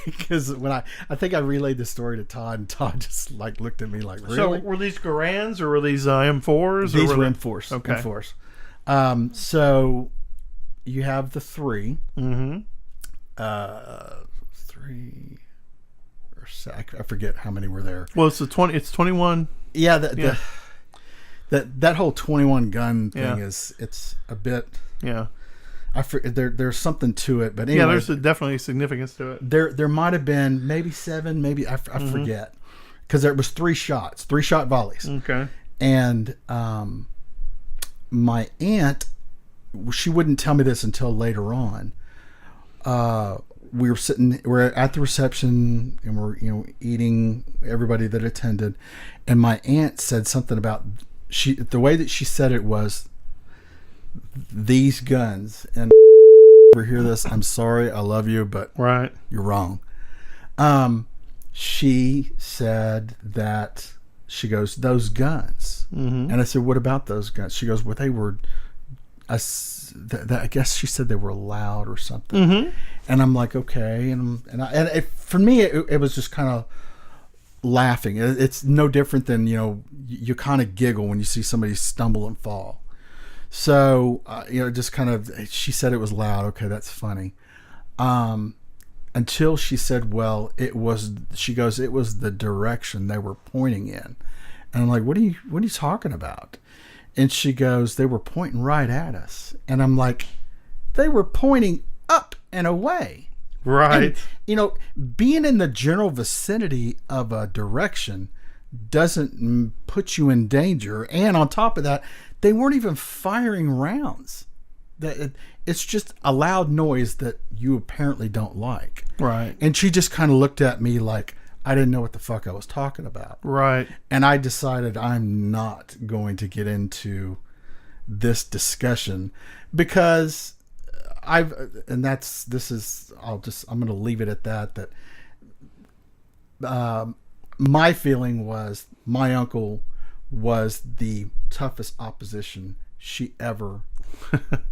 because when I think I relayed the story to Todd, and Todd just like looked at me like, really? So were these Garans or were these M4s? These or were they- enforced. Okay. Enforced. So you have the three. Mm-hmm. Three. Or I forget how many were there. Well, it's 21. Yeah. Yeah. That whole 21 gun thing Yeah. it's a bit. Yeah. There's something to it, but anyway, Yeah, there's definitely significance to it. there might have been maybe 7, maybe I forget, because there was 3 shot volleys. Okay. And my aunt, she wouldn't tell me this until later on. We're at the reception, and we're eating, everybody that attended, and my aunt said something about the way that she said it was, these guns, and ever hear this, I'm sorry, I love you, but Right. you're wrong. She said that, she goes, those guns. Mm-hmm. And I said, what about those guns? She goes, well, they were, I guess she said they were loud or something. Mm-hmm. And I'm like, okay. For me, it was just kind of laughing. It's no different than, you kind of giggle when you see somebody stumble and fall. So, just kind of, she said it was loud. Okay, that's funny. Until she said, well, she goes, it was the direction they were pointing in. And I'm like, what are you talking about? And she goes, they were pointing right at us. And I'm like, they were pointing up and away. Right. And, being in the general vicinity of a direction doesn't put you in danger. And on top of that, they weren't even firing rounds. It's just a loud noise that you apparently don't like. Right. And she just kind of looked at me like I didn't know what the fuck I was talking about. Right. And I decided I'm not going to get into this discussion because I'm going to leave it at that my feeling was my uncle was the toughest opposition she ever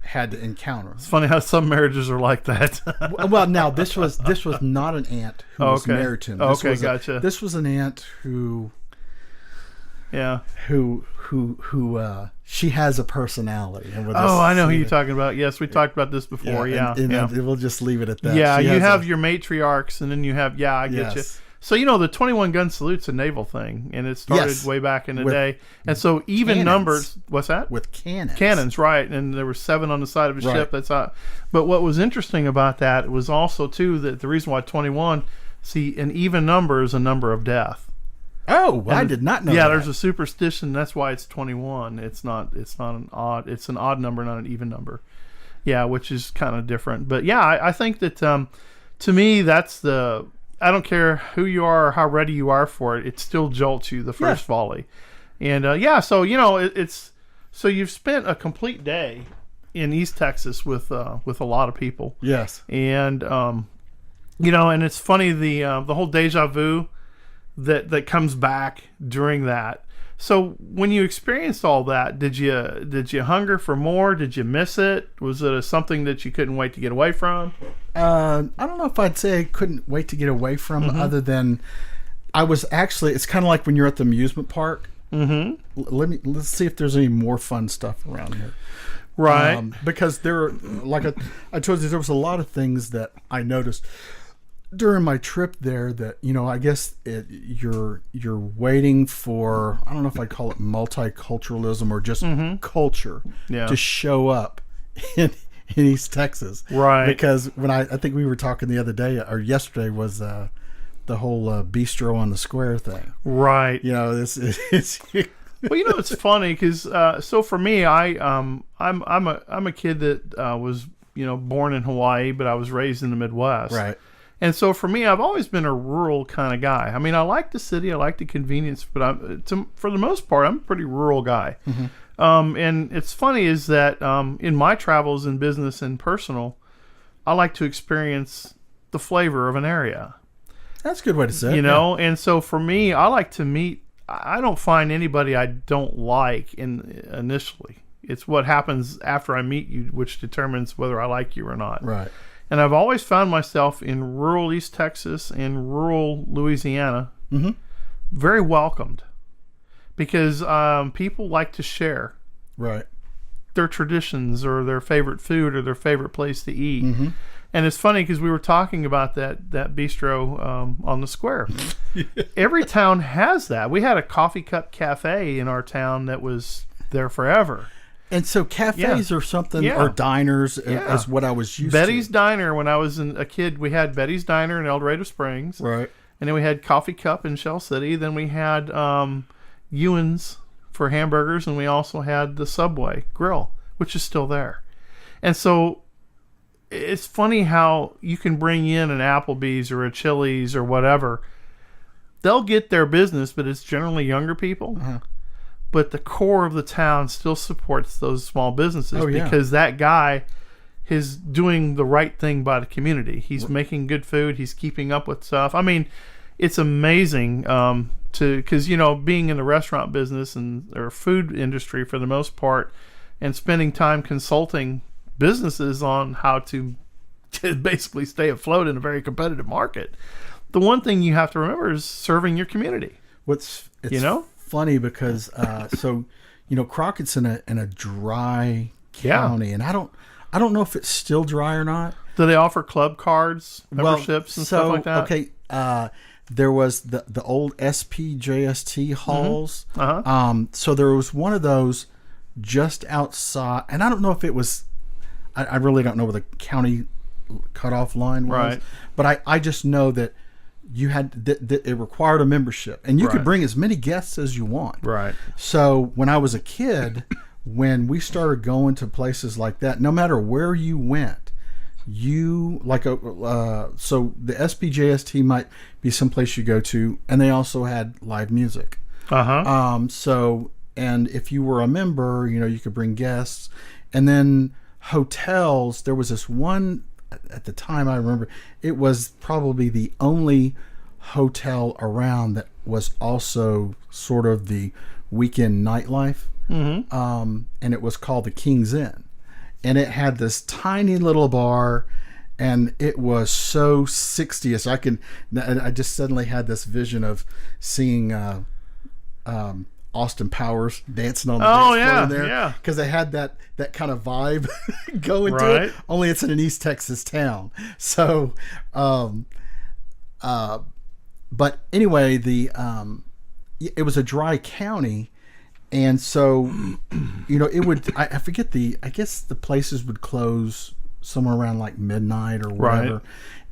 had to encounter. It's funny how some marriages are like that. Well, now this was not an aunt who was married to him. Gotcha. This was an aunt who she has a personality. And I know who you're talking about. Yes, we talked about this before. We'll just leave it at that. Yeah, you have your matriarchs, and then you have I get you. So the 21 gun salute's a naval thing, and it started way back in the day. And so even cannons. Numbers, what's that? With cannons. Cannons, right? And there were 7 on the side of a ship. That's how. But what was interesting about that was also too that the reason why 21, an even number is a number of death. Oh, I did not know. Yeah, that. There's a superstition. That's why it's 21. It's not an odd. It's an odd number, not an even number. Yeah, which is kind of different. But yeah, I think that to me that's the. I don't care who you are or how ready you are for it. It still jolts you the first volley, and so it's so you've spent a complete day in East Texas with a lot of people. Yes, and and it's funny the whole deja vu that comes back during that. So when you experienced all that, did you hunger for more? Did you miss it? Was it something that you couldn't wait to get away from? I don't know if I'd say I couldn't wait to get away from, other than I was actually. It's kind of like when you're at the amusement park. Mm-hmm. Let's see if there's any more fun stuff around here. Right, because there, like I told you, there was a lot of things that I noticed during my trip there that I guess you're waiting for. I don't know if I call it multiculturalism or just culture to show up in East Texas, right? Because when I think we were talking the other day or yesterday was the whole bistro on the square thing, right? It's well, it's funny because so for me, I'm a kid that was born in Hawaii, but I was raised in the Midwest, right? And so for me, I've always been a rural kind of guy. I mean, I like the city, I like the convenience, but for the most part, I'm a pretty rural guy. Mm-hmm. And it's funny is that in my travels in business and personal, I like to experience the flavor of an area. That's a good way to say it. And so for me, I like to meet. I don't find anybody I don't like initially. It's what happens after I meet you, which determines whether I like you or not. Right. And I've always found myself in rural East Texas and rural Louisiana very welcomed because people like to share their traditions or their favorite food or their favorite place to eat. Mm-hmm. And it's funny because we were talking about that bistro on the square. Every town has that. We had a coffee cup cafe in our town that was there forever. And so cafes or something, or diners is what I was used Betty's to. Diner, when I was a kid, we had Betty's Diner in El Dorado Springs. Right. And then we had Coffee Cup in Shell City. Then we had Ewan's for hamburgers. And we also had the Subway Grill, which is still there. And so it's funny how you can bring in an Applebee's or a Chili's or whatever. They'll get their business, but it's generally younger people. Uh-huh. But the core of the town still supports those small businesses because that guy is doing the right thing by the community. He's making good food. He's keeping up with stuff. I mean, it's amazing because being in the restaurant business or food industry for the most part, and spending time consulting businesses on how to basically stay afloat in a very competitive market. The one thing you have to remember is serving your community. It's funny because Crockett's in a dry county, and I don't know if it's still dry or not. Do they offer club cards, memberships, and stuff like that? Okay, there was the old SPJST halls. Mm-hmm. Uh-huh. So there was one of those just outside, and I don't know if it was. I really don't know where the county cutoff line was, right? But I just know that it required a membership, and you could Right. bring as many guests as you want. Right. So when I was a kid, when we started going to places like that, no matter where you went, so the SBJST might be someplace you go to, and they also had live music. And if you were a member, you could bring guests, and then hotels. There was this one at the time, I remember it was probably the only hotel around that was also sort of the weekend nightlife. And it was called the King's Inn, and it had this tiny little bar, and it was so 60s. I just suddenly had this vision of seeing Austin Powers dancing on the dance floor in there, yeah. because they had that kind of vibe going to Right. it. Only it's in an East Texas town. So, but anyway, it was a dry county, and so it would. I forget I guess the places would close somewhere around like midnight or whatever, Right.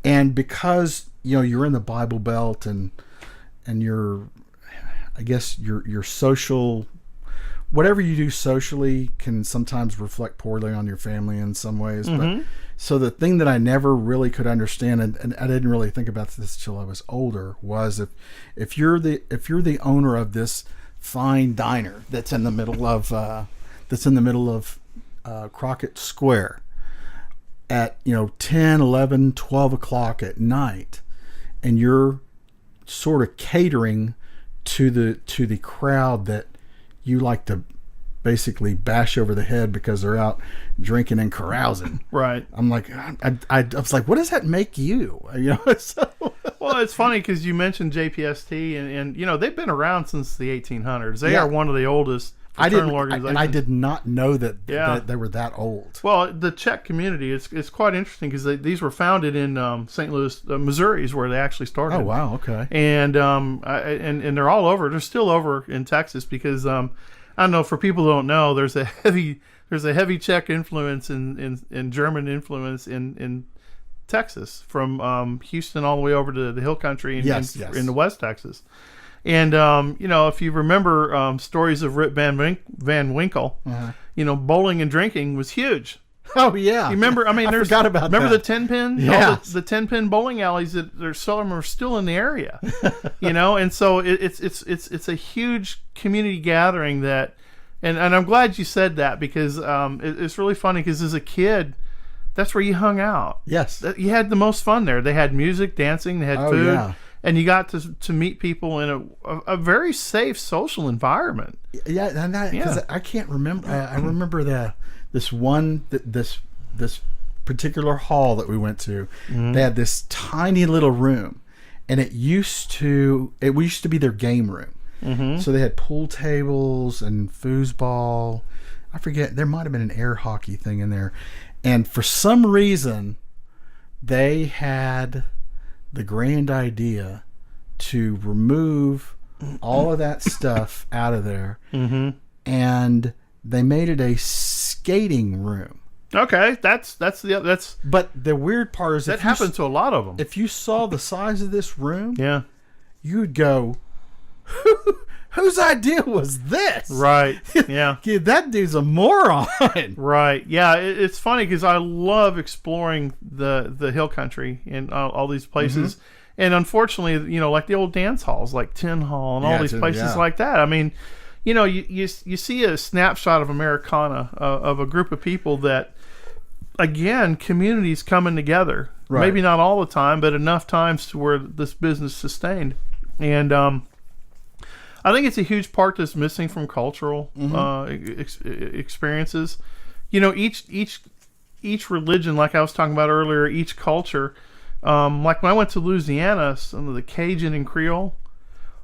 and because you're in the Bible Belt and you're, I guess your social, whatever you do socially can sometimes reflect poorly on your family in some ways. But so the thing that I never really could understand, and I didn't really think about this till I was older, was if you're the owner of this fine diner that's in the middle of Crockett Square at 10, 11, 12 o'clock at night, and you're sort of catering to the crowd that you like to basically bash over the head because they're out drinking and carousing. Right. I'm like, I was like, what does that make you? So Well, it's funny because you mentioned JPST, and they've been around since the 1800s. They Yeah. are one of the oldest fraternal organizations. and I did not know that, Yeah. that they were that old. Well, the Czech community is quite interesting because these were founded in St. Louis, Missouri, is where they actually started. Oh wow, okay. And and they're all over. They're still over in Texas because I don't know, for people who don't know, there's a heavy Czech influence and German influence in Texas, from Houston all the way over to the Hill Country in the West Texas. And if you remember stories of Rip Van Winkle, bowling and drinking was huge. Oh yeah, You remember? I mean, I forgot about remember that. the 10-pin? Yes. The 10-pin bowling alleys that some of them are still in the area. And so it's a huge community gathering that, and I'm glad you said that because it's really funny because as a kid, that's where you hung out. Yes. You had the most fun there. They had music, dancing, they had food, yeah. and you got to meet people in a very safe social environment. Yeah, and because I can't remember. I remember this particular hall that we went to. They had this tiny little room, and it used to be their game room. So they had pool tables and foosball. I forget. There might have been an air hockey thing in there, and for some reason, they had the grand idea to remove all of that stuff out of there, and they made it a skating room. Okay, that's. But the weird part is That happens to a lot of them. if you saw the size of this room, Yeah. you'd go, whose idea was this? Right. Yeah. Yeah, that dude's a moron. Right. Yeah. It's funny because I love exploring the hill country and all these places. And unfortunately, like the old dance halls, like Tin Hall and all these places like that. I mean, you see a snapshot of Americana, of a group of people that, again, communities coming together. Right. Maybe not all the time, but enough times to where this business sustained. And I think it's a huge part that's missing from cultural experiences. Each religion, like I was talking about earlier, each culture, like when I went to Louisiana, some of the Cajun and Creole,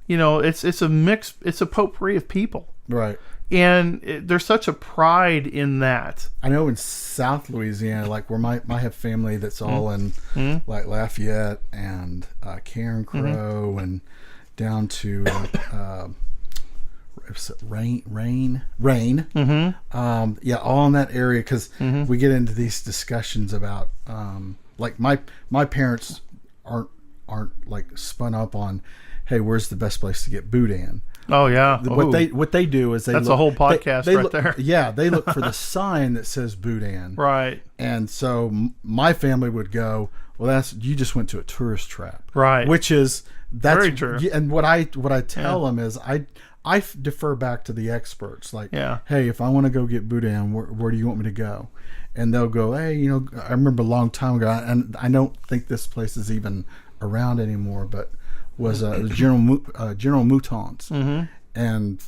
it's a mix, it's a potpourri of people. Right. And there's such a pride in that. I know in South Louisiana, like where I have family that's all in like Lafayette and Cairn Crow and down to Rain. All in that area because we get into these discussions about like my parents aren't aren't like spun up on, hey, where's the best place to get boudin? Oh yeah. What they do is that's a whole podcast they right look, there. Yeah, they look for the sign that says boudin. Right. And so my family would go, well, you just went to a tourist trap. Right. Which is very true. And what I tell them is I defer back to the experts. Like, hey, if I want to go get boudin, where do you want me to go? And they'll go, hey, I remember a long time ago, and I don't think this place is even around anymore, but was General Mouton's, and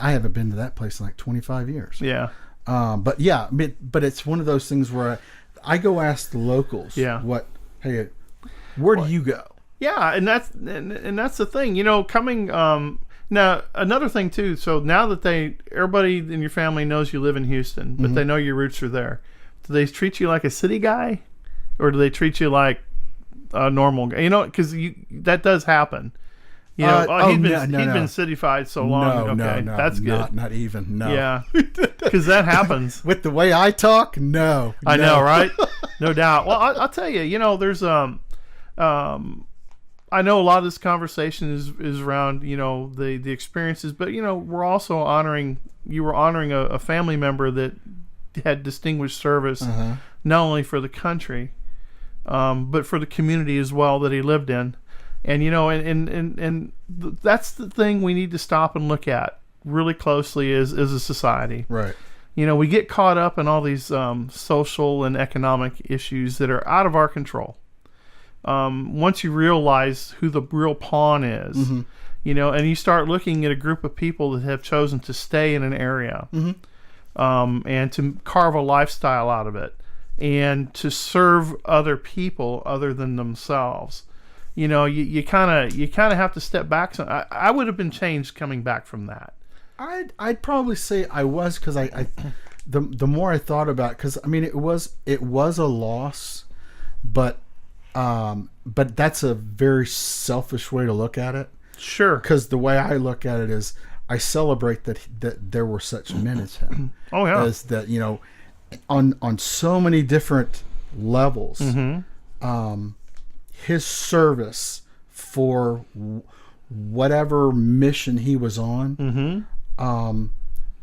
I haven't been to that place in like 25 years. Yeah. But it's one of those things where I go ask the locals. Yeah. Where do you go? Yeah, and that's the thing. Coming. Now another thing too. So now that everybody in your family knows you live in Houston, but they know your roots are there. Do they treat you like a city guy, or do they treat you like a normal guy? Because that does happen. He'd been cityfied so long. No, that's good. Not even. No. Yeah, because that happens. With the way I talk, no. I know, right? No doubt. Well, I'll tell you. There's I know a lot of this conversation is around the experiences, but we're also honoring a family member that had distinguished service, not only for the country, but for the community as well that he lived in. And and that's the thing we need to stop and look at really closely as a society. Right. We get caught up in all these social and economic issues that are out of our control. Once you realize who the real pawn is, and you start looking at a group of people that have chosen to stay in an area, and to carve a lifestyle out of it, and to serve other people other than themselves. You kind of have to step back. So I would have been changed coming back from that. I'd probably say I was, because the more I thought about it, because it was a loss, but that's a very selfish way to look at it. Sure. Because the way I look at it is I celebrate that there were such men as him. Oh yeah. As that on so many different levels. His service for whatever mission he was on,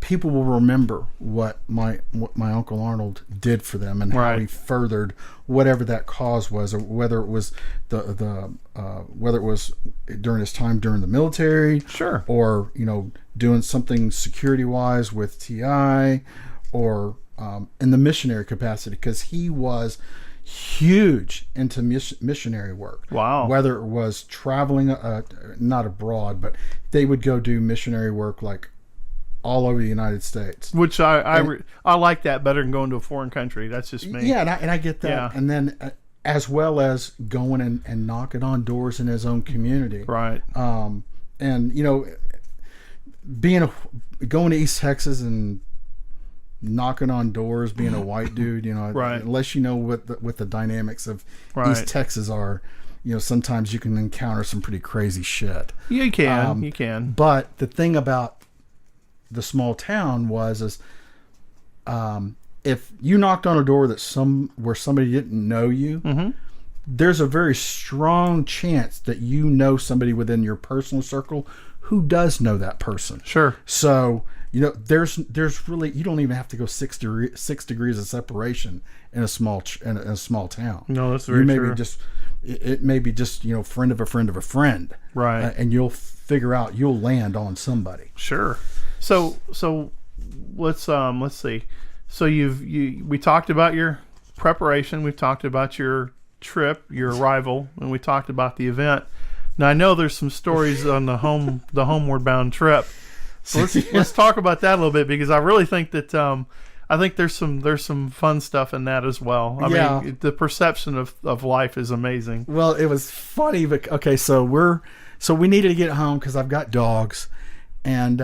people will remember what my Uncle Arnold did for them, and how he furthered whatever that cause was, or whether it was whether it was during his time during the military, sure, or doing something security wise with TI, or in the missionary capacity, because he was huge into missionary work. Wow. Whether it was traveling, not abroad, but they would go do missionary work like all over the United States. Which I like that better than going to a foreign country. That's just me. Yeah, and I get that. Yeah. And then as well as going and knocking on doors in his own community. Right. And going to East Texas and knocking on doors, being a white dude, right. Unless you know what the dynamics of East Texas are, sometimes you can encounter some pretty crazy shit. You can. But the thing about the small town was if you knocked on a door where somebody didn't know you, there's a very strong chance that somebody within your personal circle who does know that person. Sure. So there's really, you don't even have to go 6 degrees of separation in a small town. No, that's very true. It may be just friend of a friend of a friend, right? And you'll figure out, you'll land on somebody. Sure. So let's see. So we talked about your preparation. We've talked about your trip, your arrival, and we talked about the event. Now I know there's some stories on the homeward bound trip. So let's talk about that a little bit, because I really think that I think there's some fun stuff in that as well. I mean, the perception of life is amazing. Well, it was funny, but okay, so we needed to get home because I've got dogs, and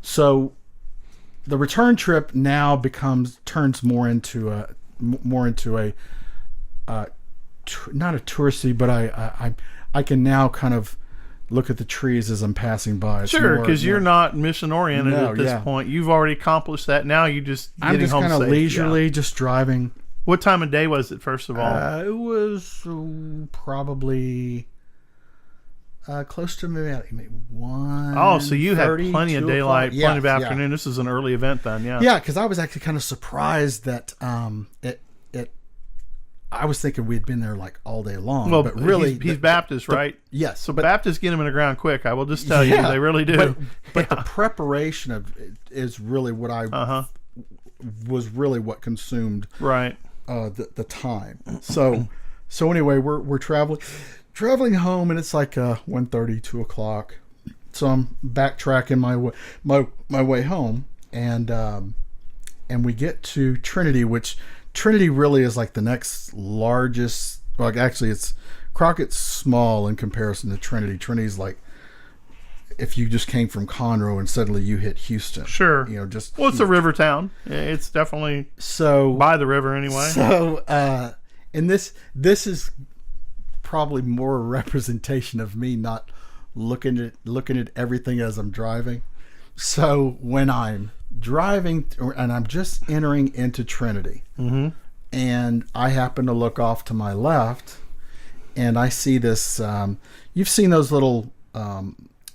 so the return trip now turns more into a not a touristy, but I can now kind of look at the trees as I'm passing by. Sure, because you're not mission oriented at this point. You've already accomplished that. Now you just I'm just kind of leisurely just driving What time of day was it, first of all? It was probably close to maybe 1. Oh, so you had plenty of daylight, plenty of afternoon. Yeah. This is an early event then, yeah. Yeah, because I was actually kind of surprised that I was thinking we'd been there like all day long. Well, but really, he's Baptist, right? Yes. So Baptists get him in the ground quick. I will just tell you, they really do. But the preparation of it is really what I was really what consumed right the time. So anyway, we're traveling home, and it's like 1:30, 2 o'clock. So I'm backtracking my way home, and we get to Trinity, which Trinity really is like the next largest. Well, actually, it's Crockett's small in comparison to Trinity. Trinity's like if you just came from Conroe and suddenly you hit Houston. Sure. Just it's a river town. It's definitely by the river anyway. So, and this is probably more a representation of me not looking at everything as I'm driving. So when I'm driving and I'm just entering into Trinity, and I happen to look off to my left, and I see this. You've seen those little.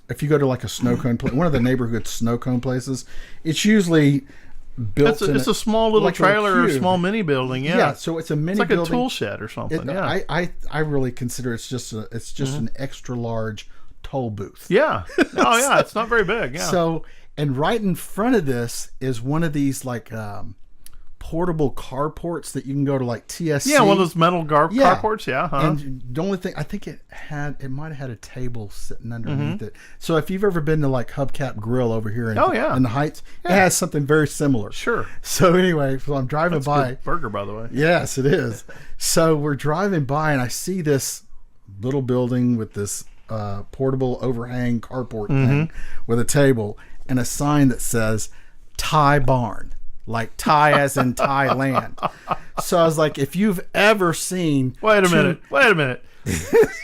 If you go to like a snow cone place, one of the neighborhood snow cone places, it's usually built. It's a small little trailer or a small mini building. Yeah. So it's a mini. It's like building. A tool shed or something. I really consider it's just an extra large toll booth. Yeah. Oh yeah. It's not very big. Yeah. So, and right in front of this is one of these like portable carports that you can go to like TSC. Yeah, one of those metal carports. Yeah. And the only thing I think it might have had a table sitting underneath it. So if you've ever been to like Hubcap Grill over here in the Heights, it has something very similar. Sure. So anyway, so I'm driving by. Good burger, by the way. Yes, it is. So we're driving by, and I see this little building with this portable overhang carport thing with a table and a sign that says Thai Barn. Like Thai as in Thailand. So I was like, if you've ever seen... Wait a minute.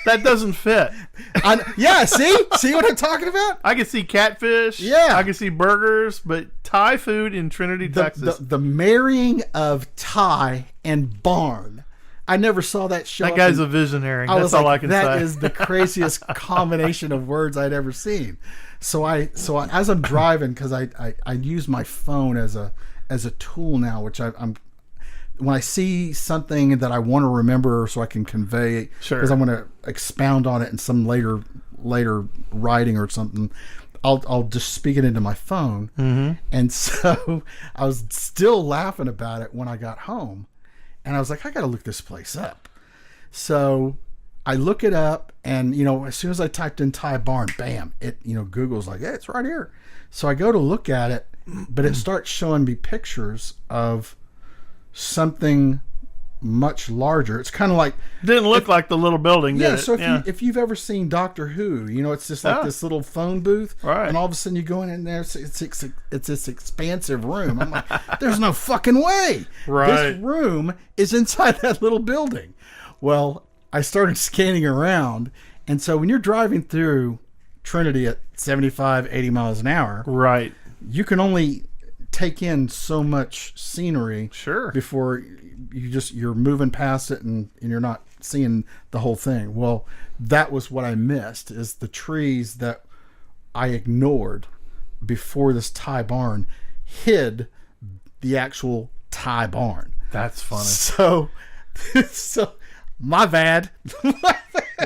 That doesn't fit. See what I'm talking about? I can see catfish. Yeah. I can see burgers, but Thai food in Trinity, Texas. The marrying of Thai and barn. I never saw that show. That guy's a visionary. That's all I can say. That is the craziest combination of words I'd ever seen. So as I'm driving, because I use my phone as a tool now, which I'm when I see something that I want to remember so I can convey, because I want to expound on it in some later writing or something, I'll just speak it into my phone. And so I was still laughing about it when I got home, and I was like, I got to look this place up. So I look it up, and as soon as I typed in Thai Barn, bam, it Google's like, hey, it's right here. So I go to look at it, but it starts showing me pictures of something much larger. It's kind of like... Didn't look like the little building, did it? So if you've ever seen Doctor Who, it's just like this little phone booth. Right. And all of a sudden you go in there, it's this expansive room. I'm like, there's no fucking way. Right. This room is inside that little building. Well, I started scanning around. And so when you're driving through Trinity at 75, 80 miles an hour... Right. You can only take in so much scenery before you're moving past it and you're not seeing the whole thing. Well, that was what I missed, is the trees that I ignored before this Thai barn hid the actual Thai barn. That's funny. So my bad.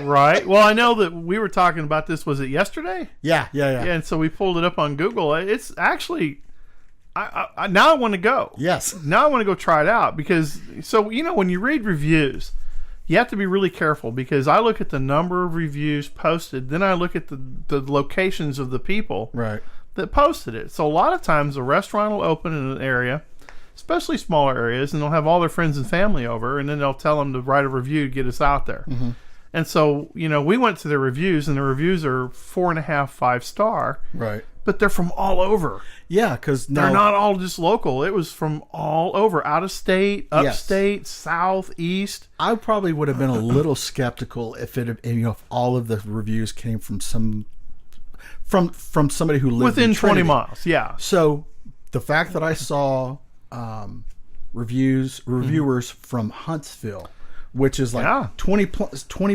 Right. Well, I know that we were talking about this. Was it yesterday? Yeah. And so we pulled it up on Google. It's actually, I now I want to go. Yes. Now I want to go try it out, because when you read reviews, you have to be really careful, because I look at the number of reviews posted, then I look at the locations of the people that posted it. So a lot of times a restaurant will open in an area, especially smaller areas, and they'll have all their friends and family over, and then they'll tell them to write a review to get us out there. And so, we went to the reviews, and the reviews are 4.5, 5 star. Right. But they're from all over. Yeah, because they're not all just local. It was from all over, out of state, upstate, south, east. I probably would have been a little skeptical if if all of the reviews came from somebody who lived within in 20 miles. Yeah. So the fact that I saw reviewers from Huntsville, which is like Yeah. 20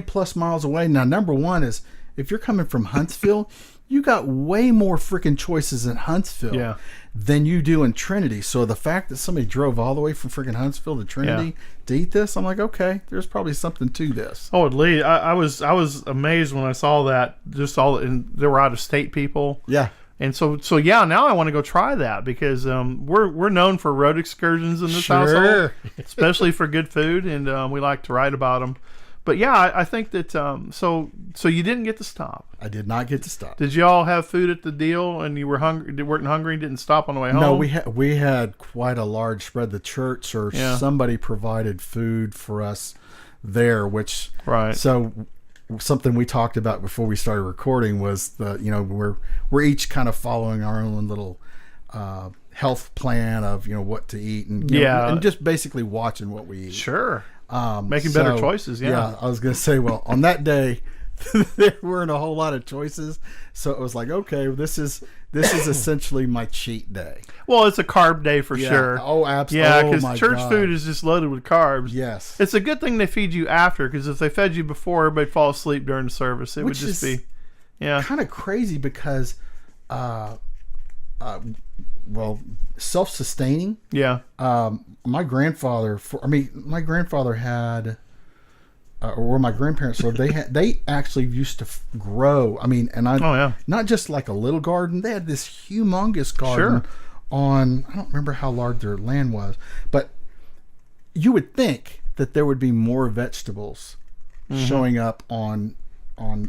plus miles away. Now, number one is if you're coming from Huntsville, you got way more freaking choices in Huntsville Yeah. than you do in Trinity. So the fact that somebody drove all the way from freaking Huntsville to Trinity to eat this, I'm like, okay, there's probably something to this. Oh, at least I was amazed when I saw that. Just all, and there were out of state people. Yeah. And so yeah, now I want to go try that because we're known for road excursions in this household, especially for good food, and we like to write about them. But yeah, I think that so you didn't get to stop. I did not get to stop. Did you all have food at the deal, and you were hungry? Weren't hungry? Didn't stop on the way home? No, we had quite a large spread. The church or somebody provided food for us there, which Right. So something we talked about before we started recording was we're each kind of following our own little health plan of what to eat and and just basically watching what we eat. Sure. Making better choices. Yeah. I was gonna say, well, on that day there weren't a whole lot of choices, so it was like, okay, this is essentially my cheat day. Well, it's a carb day for sure. Oh, absolutely. Yeah, because church food is just loaded with carbs. Yes. It's a good thing they feed you after, because if they fed you before, everybody'd fall asleep during the service. It would just be, kind of crazy because, self-sustaining. Yeah. My grandfather had, or my grandparents, so they actually used to grow. I mean, not just like a little garden. They had this humongous garden on, I don't remember how large their land was, but you would think that there would be more vegetables showing up on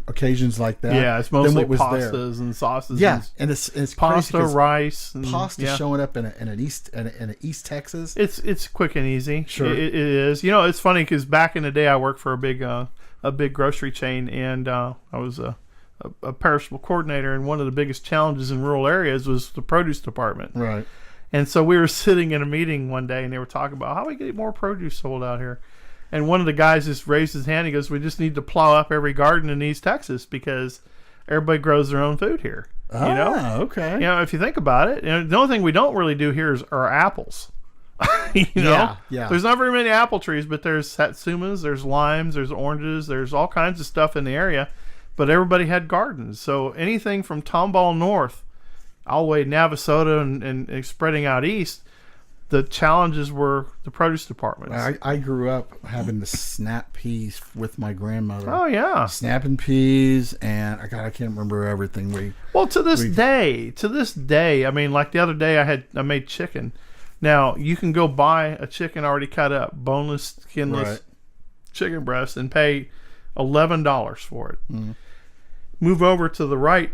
occasions like that. Yeah, it's mostly than what was pastas and sauces. Yeah, and it's pasta, crazy rice, and, pasta showing up in East Texas. It's quick and easy. Sure, it is. It's funny because back in the day, I worked for a big grocery chain, and I was a perishable coordinator. And one of the biggest challenges in rural areas was the produce department. Right. And so we were sitting in a meeting one day, and they were talking about how we get more produce sold out here. And one of the guys just raised his hand. He goes, "We just need to plow up every garden in East Texas because everybody grows their own food here." Okay. If you think about it, the only thing we don't really do here are apples. Yeah. There's not very many apple trees, but there's satsumas, there's limes, there's oranges, there's all kinds of stuff in the area. But everybody had gardens, so anything from Tomball North all the way to Navasota and spreading out east. The challenges were the produce departments. I grew up having to snap peas with my grandmother. Oh yeah, snapping peas, and I can't remember everything to this day. I mean, like the other day, I made chicken. Now you can go buy a chicken already cut up, boneless, skinless chicken breast, and pay $11 for it. Mm. Move over to the right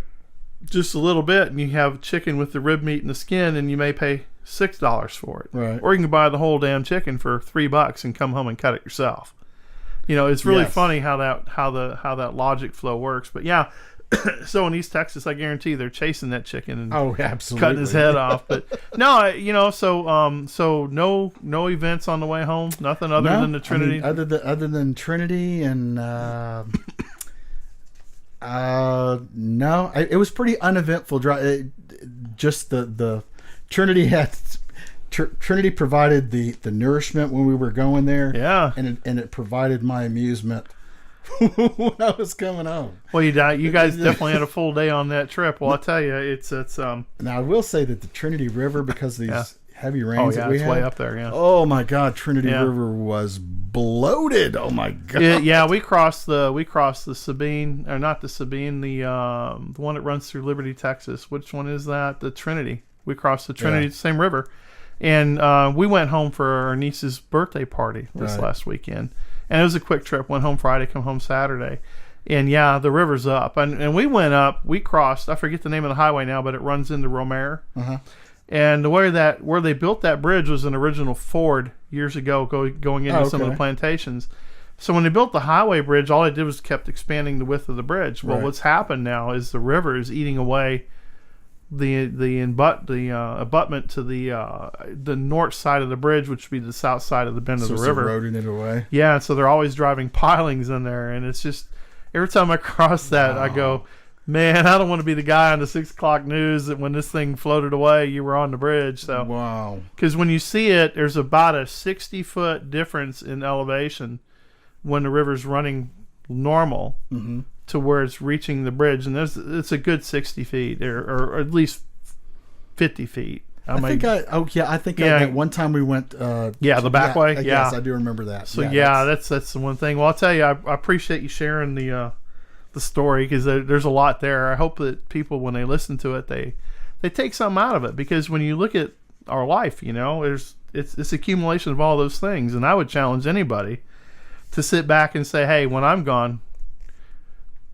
just a little bit, and you have chicken with the rib meat and the skin, and you may pay $6 for it. Right. Or you can buy the whole damn chicken for $3 and come home and cut it yourself. It's really funny how that logic flow works. But yeah, so in East Texas, I guarantee they're chasing that chicken and absolutely cutting his head off. But no, so no events on the way home. Nothing other than the Trinity. I mean, other than Trinity and no, it was pretty uneventful drive. Just the Trinity Trinity provided the nourishment when we were going there. Yeah, and it provided my amusement when I was coming home. Well, you guys definitely had a full day on that trip. Well, I'll tell you, it's Now I will say that the Trinity River, because of these heavy rains that we it's had, way up there. Yeah. Oh my God, Trinity River was bloated. Oh my God. We crossed the Sabine, or not the Sabine, the one that runs through Liberty, Texas. Which one is that? The Trinity. We crossed the Trinity, same river, and we went home for our niece's birthday party this last weekend. And it was a quick trip. Went home Friday, come home Saturday. And the river's up. And we went up, we crossed, I forget the name of the highway now, but it runs into Romare. Uh-huh. And where they built that bridge was an original Ford years ago going into some of the plantations. So when they built the highway bridge, all they did was kept expanding the width of the bridge. Well, what's happened now is the river is eating away the abutment to the north side of the bridge, which would be the south side of the bend of the river. Eroding it away. Yeah, so they're always driving pilings in there, and it's just every time I cross that, I go, Man, I don't want to be the guy on the 6 o'clock news that when this thing floated away, you were on the bridge. So, Wow. because when you see it, there's about a 60-foot difference in elevation when the river's running normal to where it's reaching the bridge, and it's a good 60 feet or at least 50 feet. I think that one time we went. The back way. Yeah, yes, I do remember that. So that's the one thing. Well, I'll tell you, I appreciate you sharing the story, because there's a lot there. I hope that people, when they listen to it, they take something out of it, because when you look at our life, it's accumulation of all those things, and I would challenge anybody to sit back and say, hey, when I'm gone,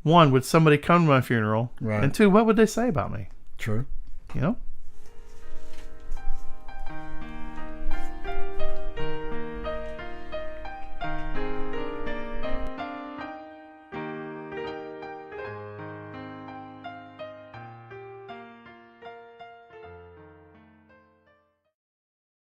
one, would somebody come to my funeral? Right. And two, what would they say about me? True.